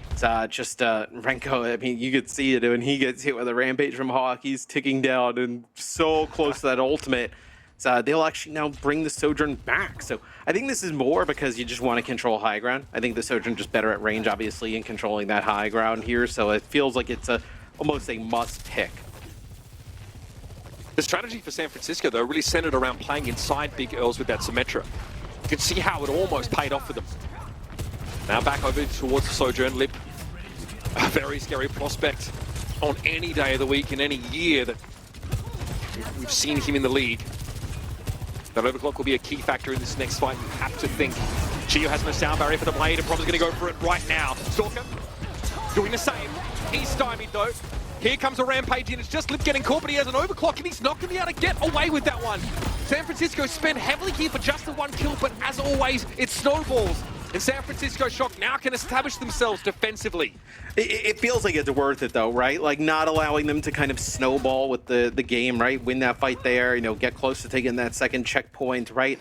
Speaker 1: It's just Renko, I mean, you could see it when he gets hit with a Rampage from Hawk. He's ticking down and so close to that ultimate. So they'll actually now bring the Sojourn back. So I think this is more because you just want to control high ground. I think the Sojourn just better at range, obviously, in controlling that high ground here. So it feels like it's almost a must pick.
Speaker 2: The strategy for San Francisco, though, really centered around playing inside Big Earls with that Symmetra. You can see how it almost paid off for them. Now back over towards the Sojourn. Lip, a very scary prospect on any day of the week in any year that we've seen him in the league. That overclock will be a key factor in this next fight. You have to think. Chio has no sound barrier for the blade and probably going to go for it right now. Stalker doing the same. He's stymied, though. Here comes a Rampage in. It's just Lip getting caught, but he has an overclock, and he's not going to be able to get away with that one. San Francisco spent heavily here for just the one kill, but as always, it snowballs. And San Francisco Shock now can establish themselves defensively.
Speaker 1: It feels like it's worth it, though, right? Like, not allowing them to kind of snowball with the game, right? Win that fight there, you know, get close to taking that second checkpoint, right?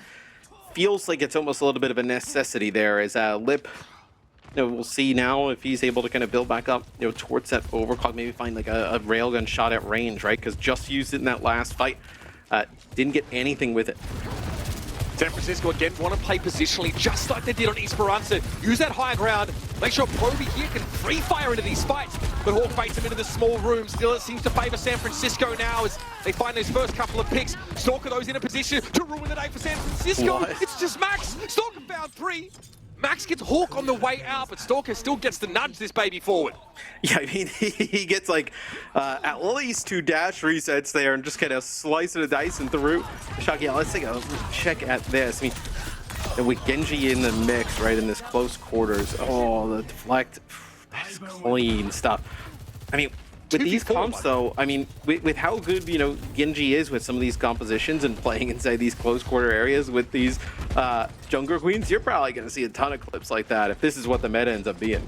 Speaker 1: Feels like it's almost a little bit of a necessity there as Lip... You know, we'll see now if he's able to kind of build back up, you know, towards that overclock, maybe find like a railgun shot at range, right? Because just used it in that last fight, didn't get anything with it.
Speaker 2: San Francisco again want to play positionally just like they did on Esperanza. Use that high ground, make sure Proby here can free fire into these fights. But Hawk baits him into the small room. Still, it seems to favor San Francisco now as they find those first couple of picks. Stalker, those in a position to ruin the day for San Francisco.
Speaker 1: What?
Speaker 2: It's just Max. Stalker found 3. Max gets Hawk on the way out, but Stalker still gets to nudge this baby forward.
Speaker 1: Yeah, I mean, he gets like at least 2 dash resets there and just kind of slicing the dice and through. Shock, yeah, let's take a check at this. I mean, with Genji in the mix, right, in this close quarters. Oh, the deflect, that's clean stuff. I mean, with these comps, though, I mean, with how good, you know, Genji is with some of these compositions and playing inside these close quarter areas with these Junker Queens, you're probably going to see a ton of clips like that if this is what the meta ends up being.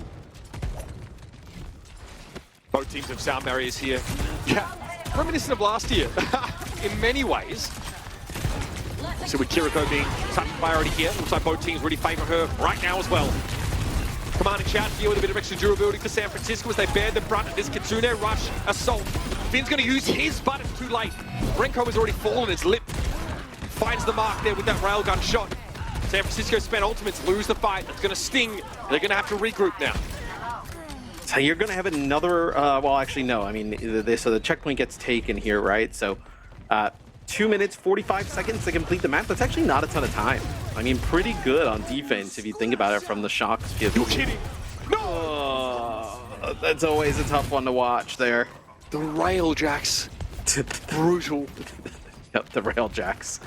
Speaker 2: Both teams have sound barriers here. Yeah, reminiscent of last year in many ways. So with Kiriko being such a priority here, looks like both teams really favor her right now as well. Command and shout here with a bit of extra durability for San Francisco as they bear the brunt of this Kitsune rush assault. Finn's going to use his, but it's too late. Renko has already fallen. His Lip finds the mark there with that railgun shot. San Francisco spent ultimates, lose the fight. It's going to sting. They're going to have to regroup now.
Speaker 1: So you're going to have another, well, actually, no. I mean, so the checkpoint gets taken here, right? So 2 minutes, 45 seconds to complete the map. That's actually not a ton of time. I mean, pretty good on defense if you think about it from the Shock's view.
Speaker 2: You're kidding. No!
Speaker 1: Oh, that's always a tough one to watch there.
Speaker 2: The Railjacks. Brutal.
Speaker 1: Yep, the Railjacks.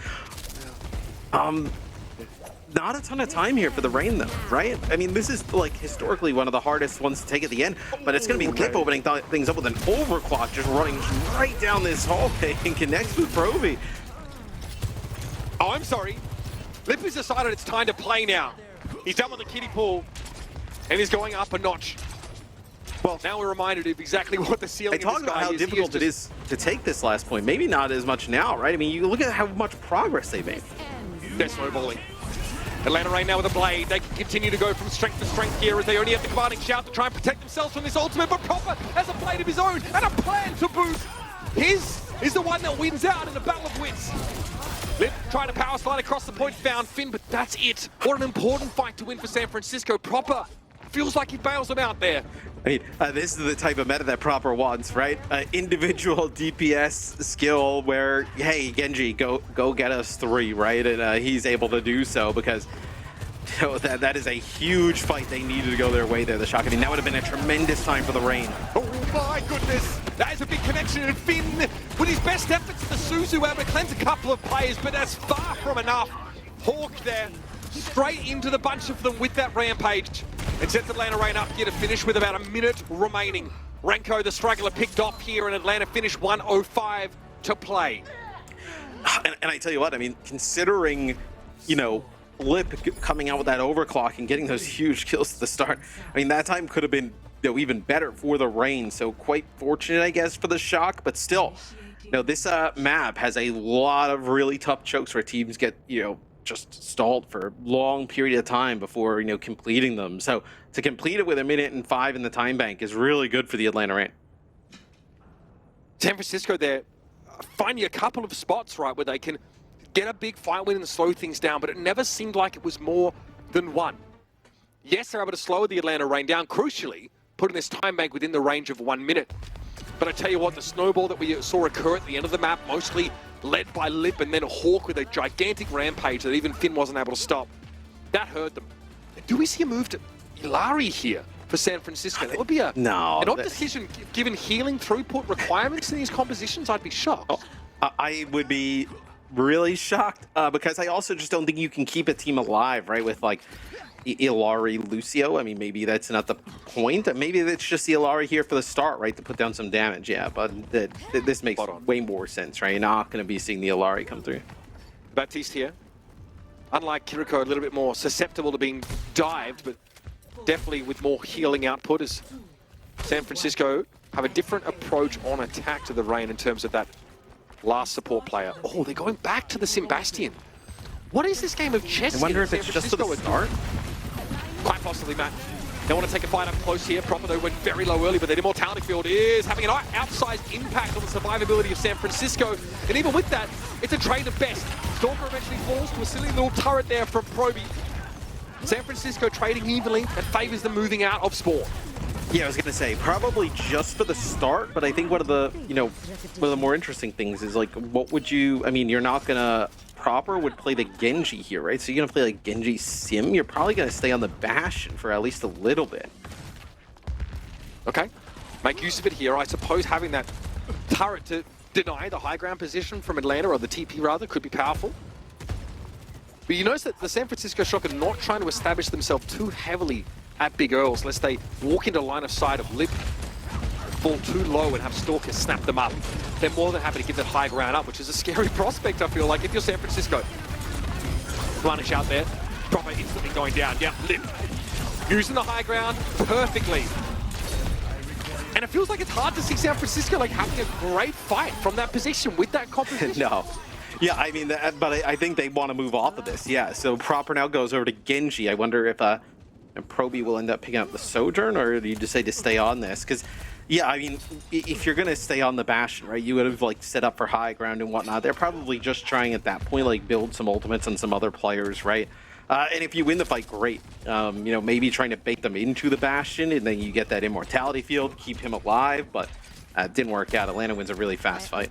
Speaker 1: Not a ton of time here for the Rain, though, right? I mean, this is, like, historically one of the hardest ones to take at the end, but it's going to be Lip opening things up with an overclock, just running right down this hallway and connects with Proby.
Speaker 2: Oh, I'm sorry. Lip has decided it's time to play now. He's done with the kiddie pool, and he's going up a notch. Well, now we're reminded of exactly what the ceiling
Speaker 1: I talked about how difficult it is to take this last point. Maybe not as much now, right? I mean, you look at how much progress they've made.
Speaker 2: They're snowballing. Atlanta Rain now with a blade. They can continue to go from strength to strength here as they only have the commanding shout to try and protect themselves from this ultimate, but Proper has a blade of his own and a plan to boot. His is the one that wins out in the battle of wits. Lip trying to power slide across the point, found Finn, but that's it. What an important fight to win for San Francisco. Proper feels like he bails them out there.
Speaker 1: I mean, this is the type of meta that Proper wants, right? Individual DPS skill where, hey, Genji, go get us 3, right? And he's able to do so because you know, that is a huge fight. They needed to go their way there, the Shock. I mean, that would have been a tremendous time for the Rain.
Speaker 2: Oh my goodness, that is a big connection, and Finn with his best efforts, the Suzu able to cleanse a couple of players, but that's far from enough. Hawk there, straight into the bunch of them with that rampage, and sets Atlanta Reign up here to finish with about a minute remaining. Renko, the struggler, picked off here, and Atlanta finished 1:05 to play.
Speaker 1: And I tell you what, I mean, considering, you know, Lip coming out with that overclock and getting those huge kills at the start, I mean, that time could have been, you know, even better for the Reign. So quite fortunate, I guess, for the Shock, but still, you know, this map has a lot of really tough chokes where teams get, you know, just stalled for a long period of time before, you know, completing them. So to complete it with 1:05 in the time bank is really good for the Atlanta Reign.
Speaker 2: San Francisco there, finding a couple of spots, right, where they can get a big fight win and slow things down, but it never seemed like it was more than one. Yes, they're able to slow the Atlanta Reign down, crucially, putting this time bank within the range of 1 minute. But I tell you what, the snowball that we saw occur at the end of the map, mostly led by Lip and then Hawk with a gigantic rampage that even Finn wasn't able to stop, that hurt them. Do we see a move to Illari here for San Francisco? That would be an odd decision given healing throughput requirements in these compositions. I'd be shocked.
Speaker 1: I would be really shocked because I also just don't think you can keep a team alive, right, with like Illari, Lucio. I mean, maybe that's not the point. Maybe it's just the Illari here for the start, right, to put down some damage. Yeah, but this makes way more sense, right? You're not going to be seeing the Illari come through.
Speaker 2: Baptiste here, unlike Kiriko, a little bit more susceptible to being dived, but definitely with more healing output, as San Francisco have a different approach on attack to the Reign in terms of that last support player. Oh, they're going back to the Symbastian. What is this game of chess?
Speaker 1: I wonder if it's just for the start.
Speaker 2: Quite possibly, Matt. They want to take a fight up close here. Proper, though, went very low early, but their immortality field is having an outsized impact on the survivability of San Francisco. And even with that, it's a trade of best. Stalker eventually falls to a silly little turret there from Proby. San Francisco trading evenly. That favors them moving out of Spawn.
Speaker 1: Yeah, I was gonna say probably just for the start, but I think one of the, you know, one of the more interesting things is like, what would you? I mean, you're not gonna proper would play the Genji here, right? So you're gonna play like Genji Sim. You're probably gonna stay on the Bastion for at least a little bit.
Speaker 2: Okay, make use of it here. I suppose having that turret to deny the high ground position from Atlanta, or the TP rather, could be powerful. But you notice that the San Francisco Shock are not trying to establish themselves too heavily at Big Earls, lest they walk into line of sight of Lip, fall too low and have Stalker snap them up. They're more than happy to give that high ground up, which is a scary prospect, I feel like, if you're San Francisco. Vanish out there, Proper instantly going down. Yeah, Lip using the high ground perfectly. And it feels like it's hard to see San Francisco like having a great fight from that position with that composition.
Speaker 1: No. Yeah, I mean, but I think they want to move off of this. Yeah, so Proper now goes over to Genji. I wonder if Proby will end up picking up the Sojourn, or do you decide to stay on this? Because, yeah, I mean, if you're going to stay on the Bastion, right, you would have, like, set up for high ground and whatnot. They're probably just trying at that point, like, build some ultimates on some other players, right? And if you win the fight, great. You know, maybe trying to bait them into the Bastion, and then you get that immortality field, keep him alive, but didn't work out. Atlanta wins a really fast fight.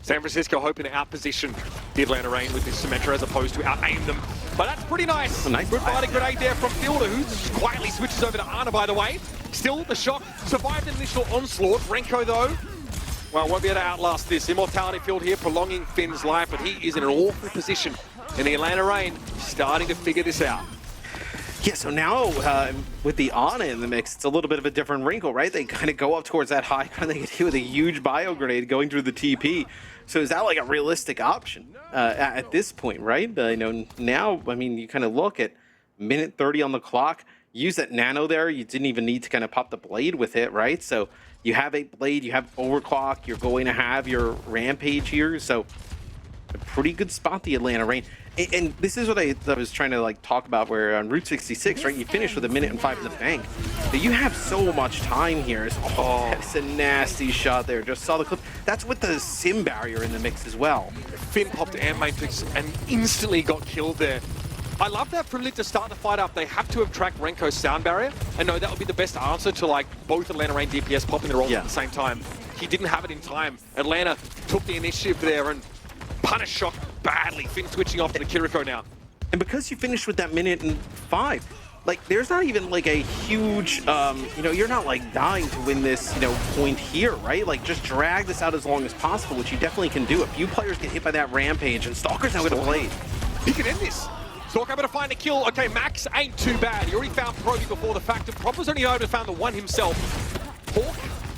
Speaker 2: San Francisco hoping to outposition the Atlanta Reign with this Symmetra as opposed to out-aim them. But that's pretty nice. Good fighting grenade there from Fielder, who quietly switches over to Ana, by the way. Still, the Shock survived an initial onslaught. Renko, though, well, won't be able to outlast this. Immortality field here, prolonging Finn's life, but he is in an awful position. And the Atlanta Reign starting to figure this out.
Speaker 1: Yeah, so now with the Ana in the mix, it's a little bit of a different wrinkle, right? They kind of go up towards that high ground. They get hit with a huge bio grenade going through the TP. So is that like a realistic option at this point, right? You know, now, I mean, you kind of look at minute 30 on the clock, use that nano there. You didn't even need to kind of pop the blade with it, right? So you have a blade, you have overclock, you're going to have your rampage here. So a pretty good spot, the Atlanta Reign. And this is what I was trying to like talk about, where on Route 66, right, you finish with 1:05 in the bank. But you have so much time here. Oh, that's a nasty shot there. Just saw the clip. That's with the Sim barrier in the mix as well.
Speaker 2: Finn popped Air Matrix and instantly got killed there. I love that from Lit to start the fight up. They have to have tracked Renko's sound barrier. And no, that would be the best answer to like both Atlanta Reign DPS popping their ult at the same time. He didn't have it in time. Atlanta took the initiative there and punished Shock badly. Finn switching off to the Kiriko now.
Speaker 1: And because you finished with that 1:05, like, there's not even like a huge, you know, you're not like dying to win this, you know, point here, right? Like, just drag this out as long as possible, which you definitely can do. A few players get hit by that rampage, and Stalker's now going to blade.
Speaker 2: He can end this. Stalker able to find a kill. Okay, Max ain't too bad. He already found Proby before the fact, and Proper's only able to found the one himself. Hawk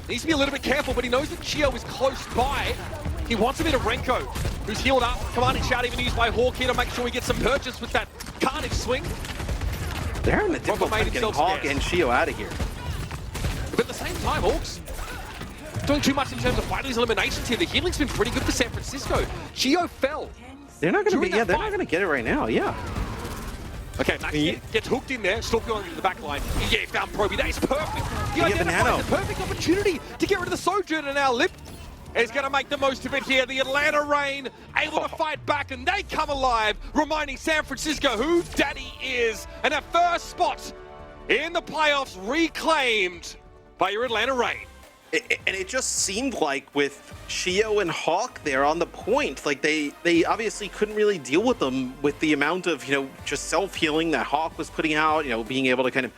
Speaker 2: needs to be a little bit careful, but he knows that Chio is close by. He wants a bit of Renko, who's healed up. Commanding shout even used by Hawk here to make sure we get some purchase with that Carnage swing.
Speaker 1: They're having a difficult time getting Hawk and Chio out of here.
Speaker 2: But at the same time, Hawk's doing too much in terms of fighting these eliminations here. The healing's been pretty good for San Francisco. Chio fell.
Speaker 1: They're not going to be, yeah, they're not going to get it right now, yeah.
Speaker 2: Okay, Max gets hooked in there, still going into the back line. Yeah, he found Proby. That is perfect. He
Speaker 1: Yeah,
Speaker 2: identified the perfect opportunity to get rid of the Sojourner now. Lip is going to make the most of it here. The Atlanta Reign able to fight back, and they come alive, reminding San Francisco who Daddy is. And their first spot in the playoffs reclaimed by your Atlanta Reign.
Speaker 1: And it just seemed like with Chio and Hawk there on the point, like they obviously couldn't really deal with them with the amount of, you know, just self-healing that Hawk was putting out, you know, being able to kind of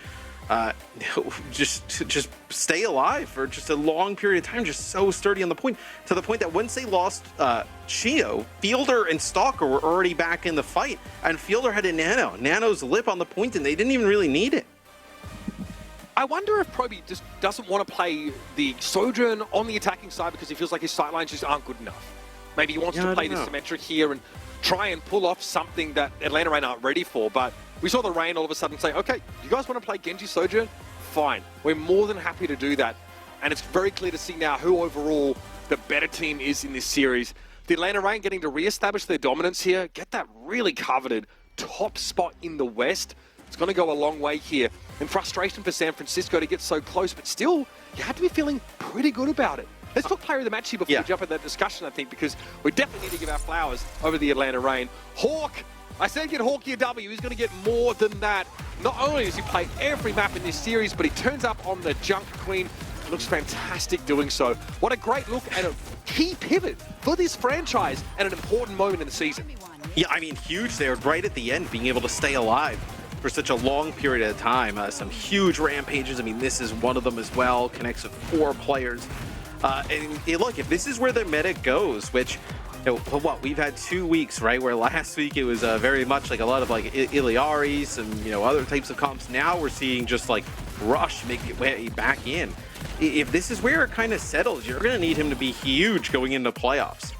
Speaker 1: just stay alive for just a long period of time, just so sturdy on the point, to the point that once they lost Chio, Fielder and Stalker were already back in the fight, and Fielder had a Nano's lip on the point, and they didn't even really need it.
Speaker 2: I wonder if Proby just doesn't want to play the Sojourn on the attacking side because he feels like his sightlines just aren't good enough. Maybe he wants to play the symmetric here and try and pull off something that Atlanta Reign aren't ready for. But we saw the Reign all of a sudden say, okay, you guys want to play Genji Sojourn? Fine. We're more than happy to do that. And it's very clear to see now who overall the better team is in this series. The Atlanta Reign getting to re-establish their dominance here, get that really coveted top spot in the West. It's going to go a long way here. And frustration for San Francisco to get so close, but still, you have to be feeling pretty good about it. Let's talk player of the match here before we jump into that discussion, I think, because we definitely need to give our flowers over the Atlanta Reign. Hawk, I said get Hawk your W. He's going to get more than that. Not only does he play every map in this series, but he turns up on the Junk Queen. Looks fantastic doing so. What a great look at a key pivot for this franchise at an important moment in the season.
Speaker 1: Yeah, I mean, huge there, right at the end, being able to stay alive for such a long period of time. Some huge rampages. I mean, this is one of them as well. Connects with 4 players. And look, if this is where the meta goes, which, you know, what, we've had 2 weeks, right? Where last week it was very much like a lot of like Iliaris and, you know, other types of comps. Now we're seeing just like Rush make it way back in. If this is where it kind of settles, you're going to need him to be huge going into playoffs.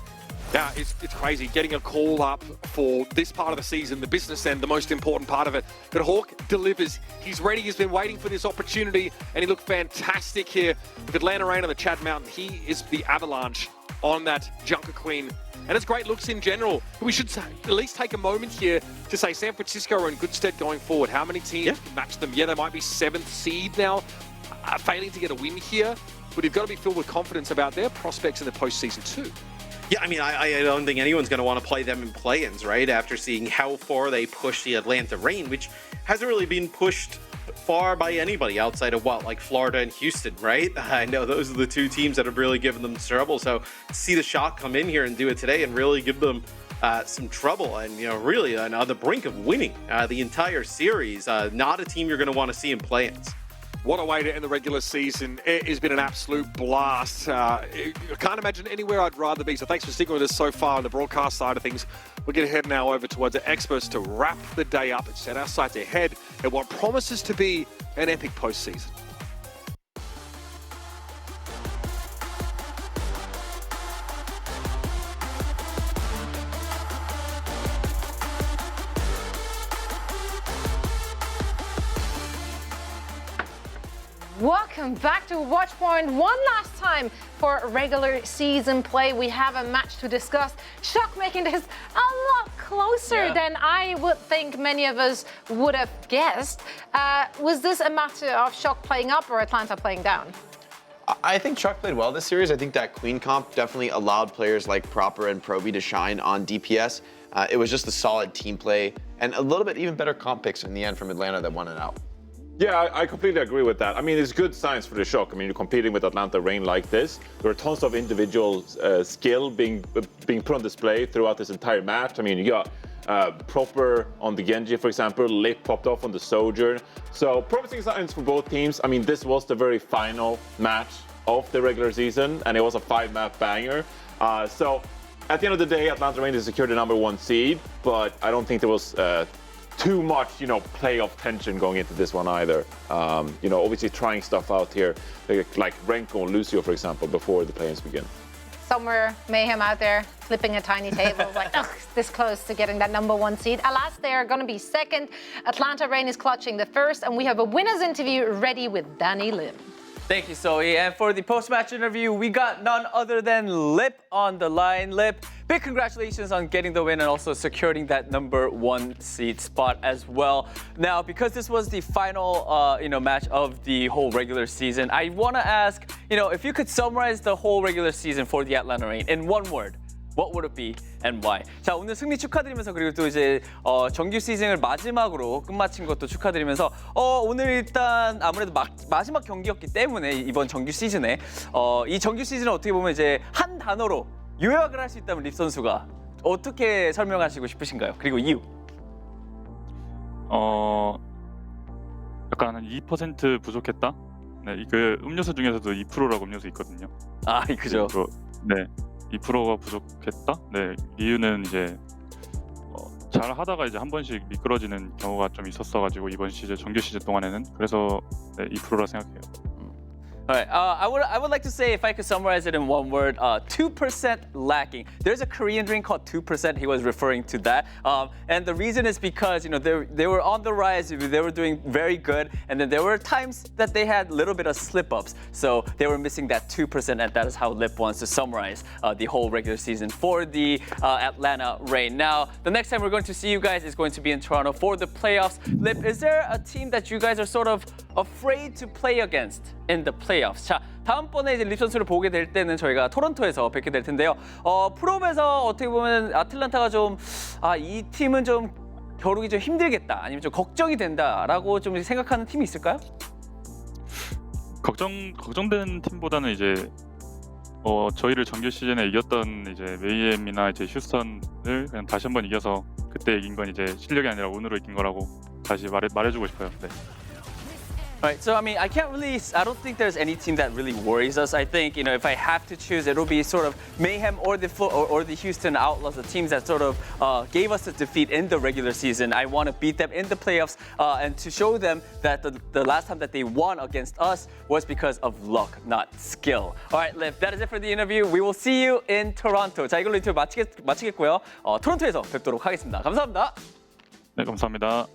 Speaker 2: Yeah, it's crazy. Getting a call up for this part of the season, the business end, the most important part of it. But Hawk delivers. He's ready. He's been waiting for this opportunity, and he looked fantastic here with Atlanta Reign on the Chad Mountain. He is the avalanche on that Junker Queen. And it's great looks in general. We should at least take a moment here to say San Francisco are in good stead going forward. How many teams can match them? Yeah, they might be 7th seed now, failing to get a win here. But you've got to be filled with confidence about their prospects in the postseason too.
Speaker 1: Yeah, I mean, I don't think anyone's going to want to play them in play-ins, right? After seeing how far they pushed the Atlanta Reign, which hasn't really been pushed far by anybody outside of what, like Florida and Houston, right? I know those are the 2 teams that have really given them trouble. So to see the Shock come in here and do it today and really give them some trouble, and, you know, really on the brink of winning the entire series, not a team you're going to want to see in play-ins.
Speaker 2: What a way to end the regular season. It has been an absolute blast. I can't imagine anywhere I'd rather be. So thanks for sticking with us so far on the broadcast side of things. We're going to head now over towards the experts to wrap the day up and set our sights ahead at what promises to be an epic postseason.
Speaker 3: Welcome back to Watchpoint. One last time for regular season play. We have a match to discuss. Shock making this a lot closer than I would think many of us would have guessed. Was this a matter of Shock playing up or Atlanta playing down?
Speaker 7: I think Shock played well this series. I think that Queen comp definitely allowed players like Proper and Proby to shine on DPS. It was just a solid team play and a little bit even better comp picks in the end from Atlanta that won it out.
Speaker 5: Yeah, I completely agree with that. I mean, it's good signs for the Shock. I mean, you're competing with Atlanta Reign like this. There are tons of individual skill being put on display throughout this entire match. I mean, you got proper on the Genji, for example. Lip popped off on the Sojourn. So promising signs for both teams. I mean, this was the very final match of the regular season, and it was a 5-map banger. So at the end of the day, Atlanta Reign secured the #1 seed, but I don't think there was too much, playoff tension going into this one either. Obviously trying stuff out here, like Renko and Lucio, for example, before the play-ins begin.
Speaker 3: Somewhere mayhem out there flipping a tiny table like, ugh, this close to getting that #1 seed. Alas, they are going to be second. Atlanta Reign is clutching the first, and we have a winner's interview ready with Danny Lim.
Speaker 8: Thank you, Zoe. And for the post-match interview, we got none other than Lip on the line. Lip, big congratulations on getting the win and also securing that #1 seed spot as well. Now, because this was the final, match of the whole regular season, I want to ask, if you could summarize the whole regular season for the Atlanta Reign in one word, what would it be and why? 자, 오늘 승리 축하드리면서 그리고 또 이제 정규 시즌을 마지막으로 끝마친 것도 축하드리면서 오늘 일단 아무래도 마지막 경기였기 때문에 이번 정규 시즌에 이 정규 시즌을 어떻게 보면 이제 한 단어로 요약을 할 수 있다면 립 선수가 어떻게 설명하시고 싶으신가요? 그리고 이유.
Speaker 9: 약간 한 2% 부족했다. 네, 그 음료수 중에서도 2%라고 음료수 있거든요.
Speaker 8: 아, 그죠.
Speaker 9: 네. 2%가 부족했다? 네, 이유는 이제 잘 하다가 이제 한 번씩 미끄러지는 경우가 좀 있었어가지고 이번 시즌 정규 시즌 동안에는 그래서 네, 2%라 생각해요.
Speaker 8: All right, I would like to say, if I could summarize it in one word, 2% lacking. There's a Korean drink called 2%. He was referring to that, and the reason is because they were on the rise. They were doing very good, and then there were times that they had a little bit of slip-ups. So they were missing that 2%, and that is how Lip wants to summarize the whole regular season for the Atlanta Reign. Now, the next time we're going to see you guys is going to be in Toronto for the playoffs. Lip, is there a team that you guys are sort of afraid to play against in the playoffs? 자, 다음번에 이제 립 선수를 보게 될 때는 저희가 토론토에서 뵙게 될 텐데요. 프롬에서 어떻게 보면 아틀란타가 좀 이 팀은 좀 겨루기 좀 힘들겠다, 아니면 좀 걱정이 된다라고 좀 생각하는 팀이 있을까요?
Speaker 9: 걱정되는 팀보다는 이제 저희를 정규 시즌에 이겼던 이제 메이엠이나 이제 휴스턴을 그냥 다시 한번 이겨서 그때 이긴 건 이제 실력이 아니라 운으로 이긴 거라고 다시 말해주고 싶어요. 네.
Speaker 8: Right, so I mean, I don't think there's any team that really worries us. I think, if I have to choose, it'll be sort of Mayhem or the Houston Outlaws, the teams that sort of gave us a defeat in the regular season. I want to beat them in the playoffs and to show them that the last time that they won against us was because of luck, not skill. All right, Liv, that is it for the interview. We will see you in Toronto. 자, 이걸로 인터뷰 마치겠고요. 토론토에서 뵙도록 하겠습니다. 감사합니다.
Speaker 9: 네, 감사합니다.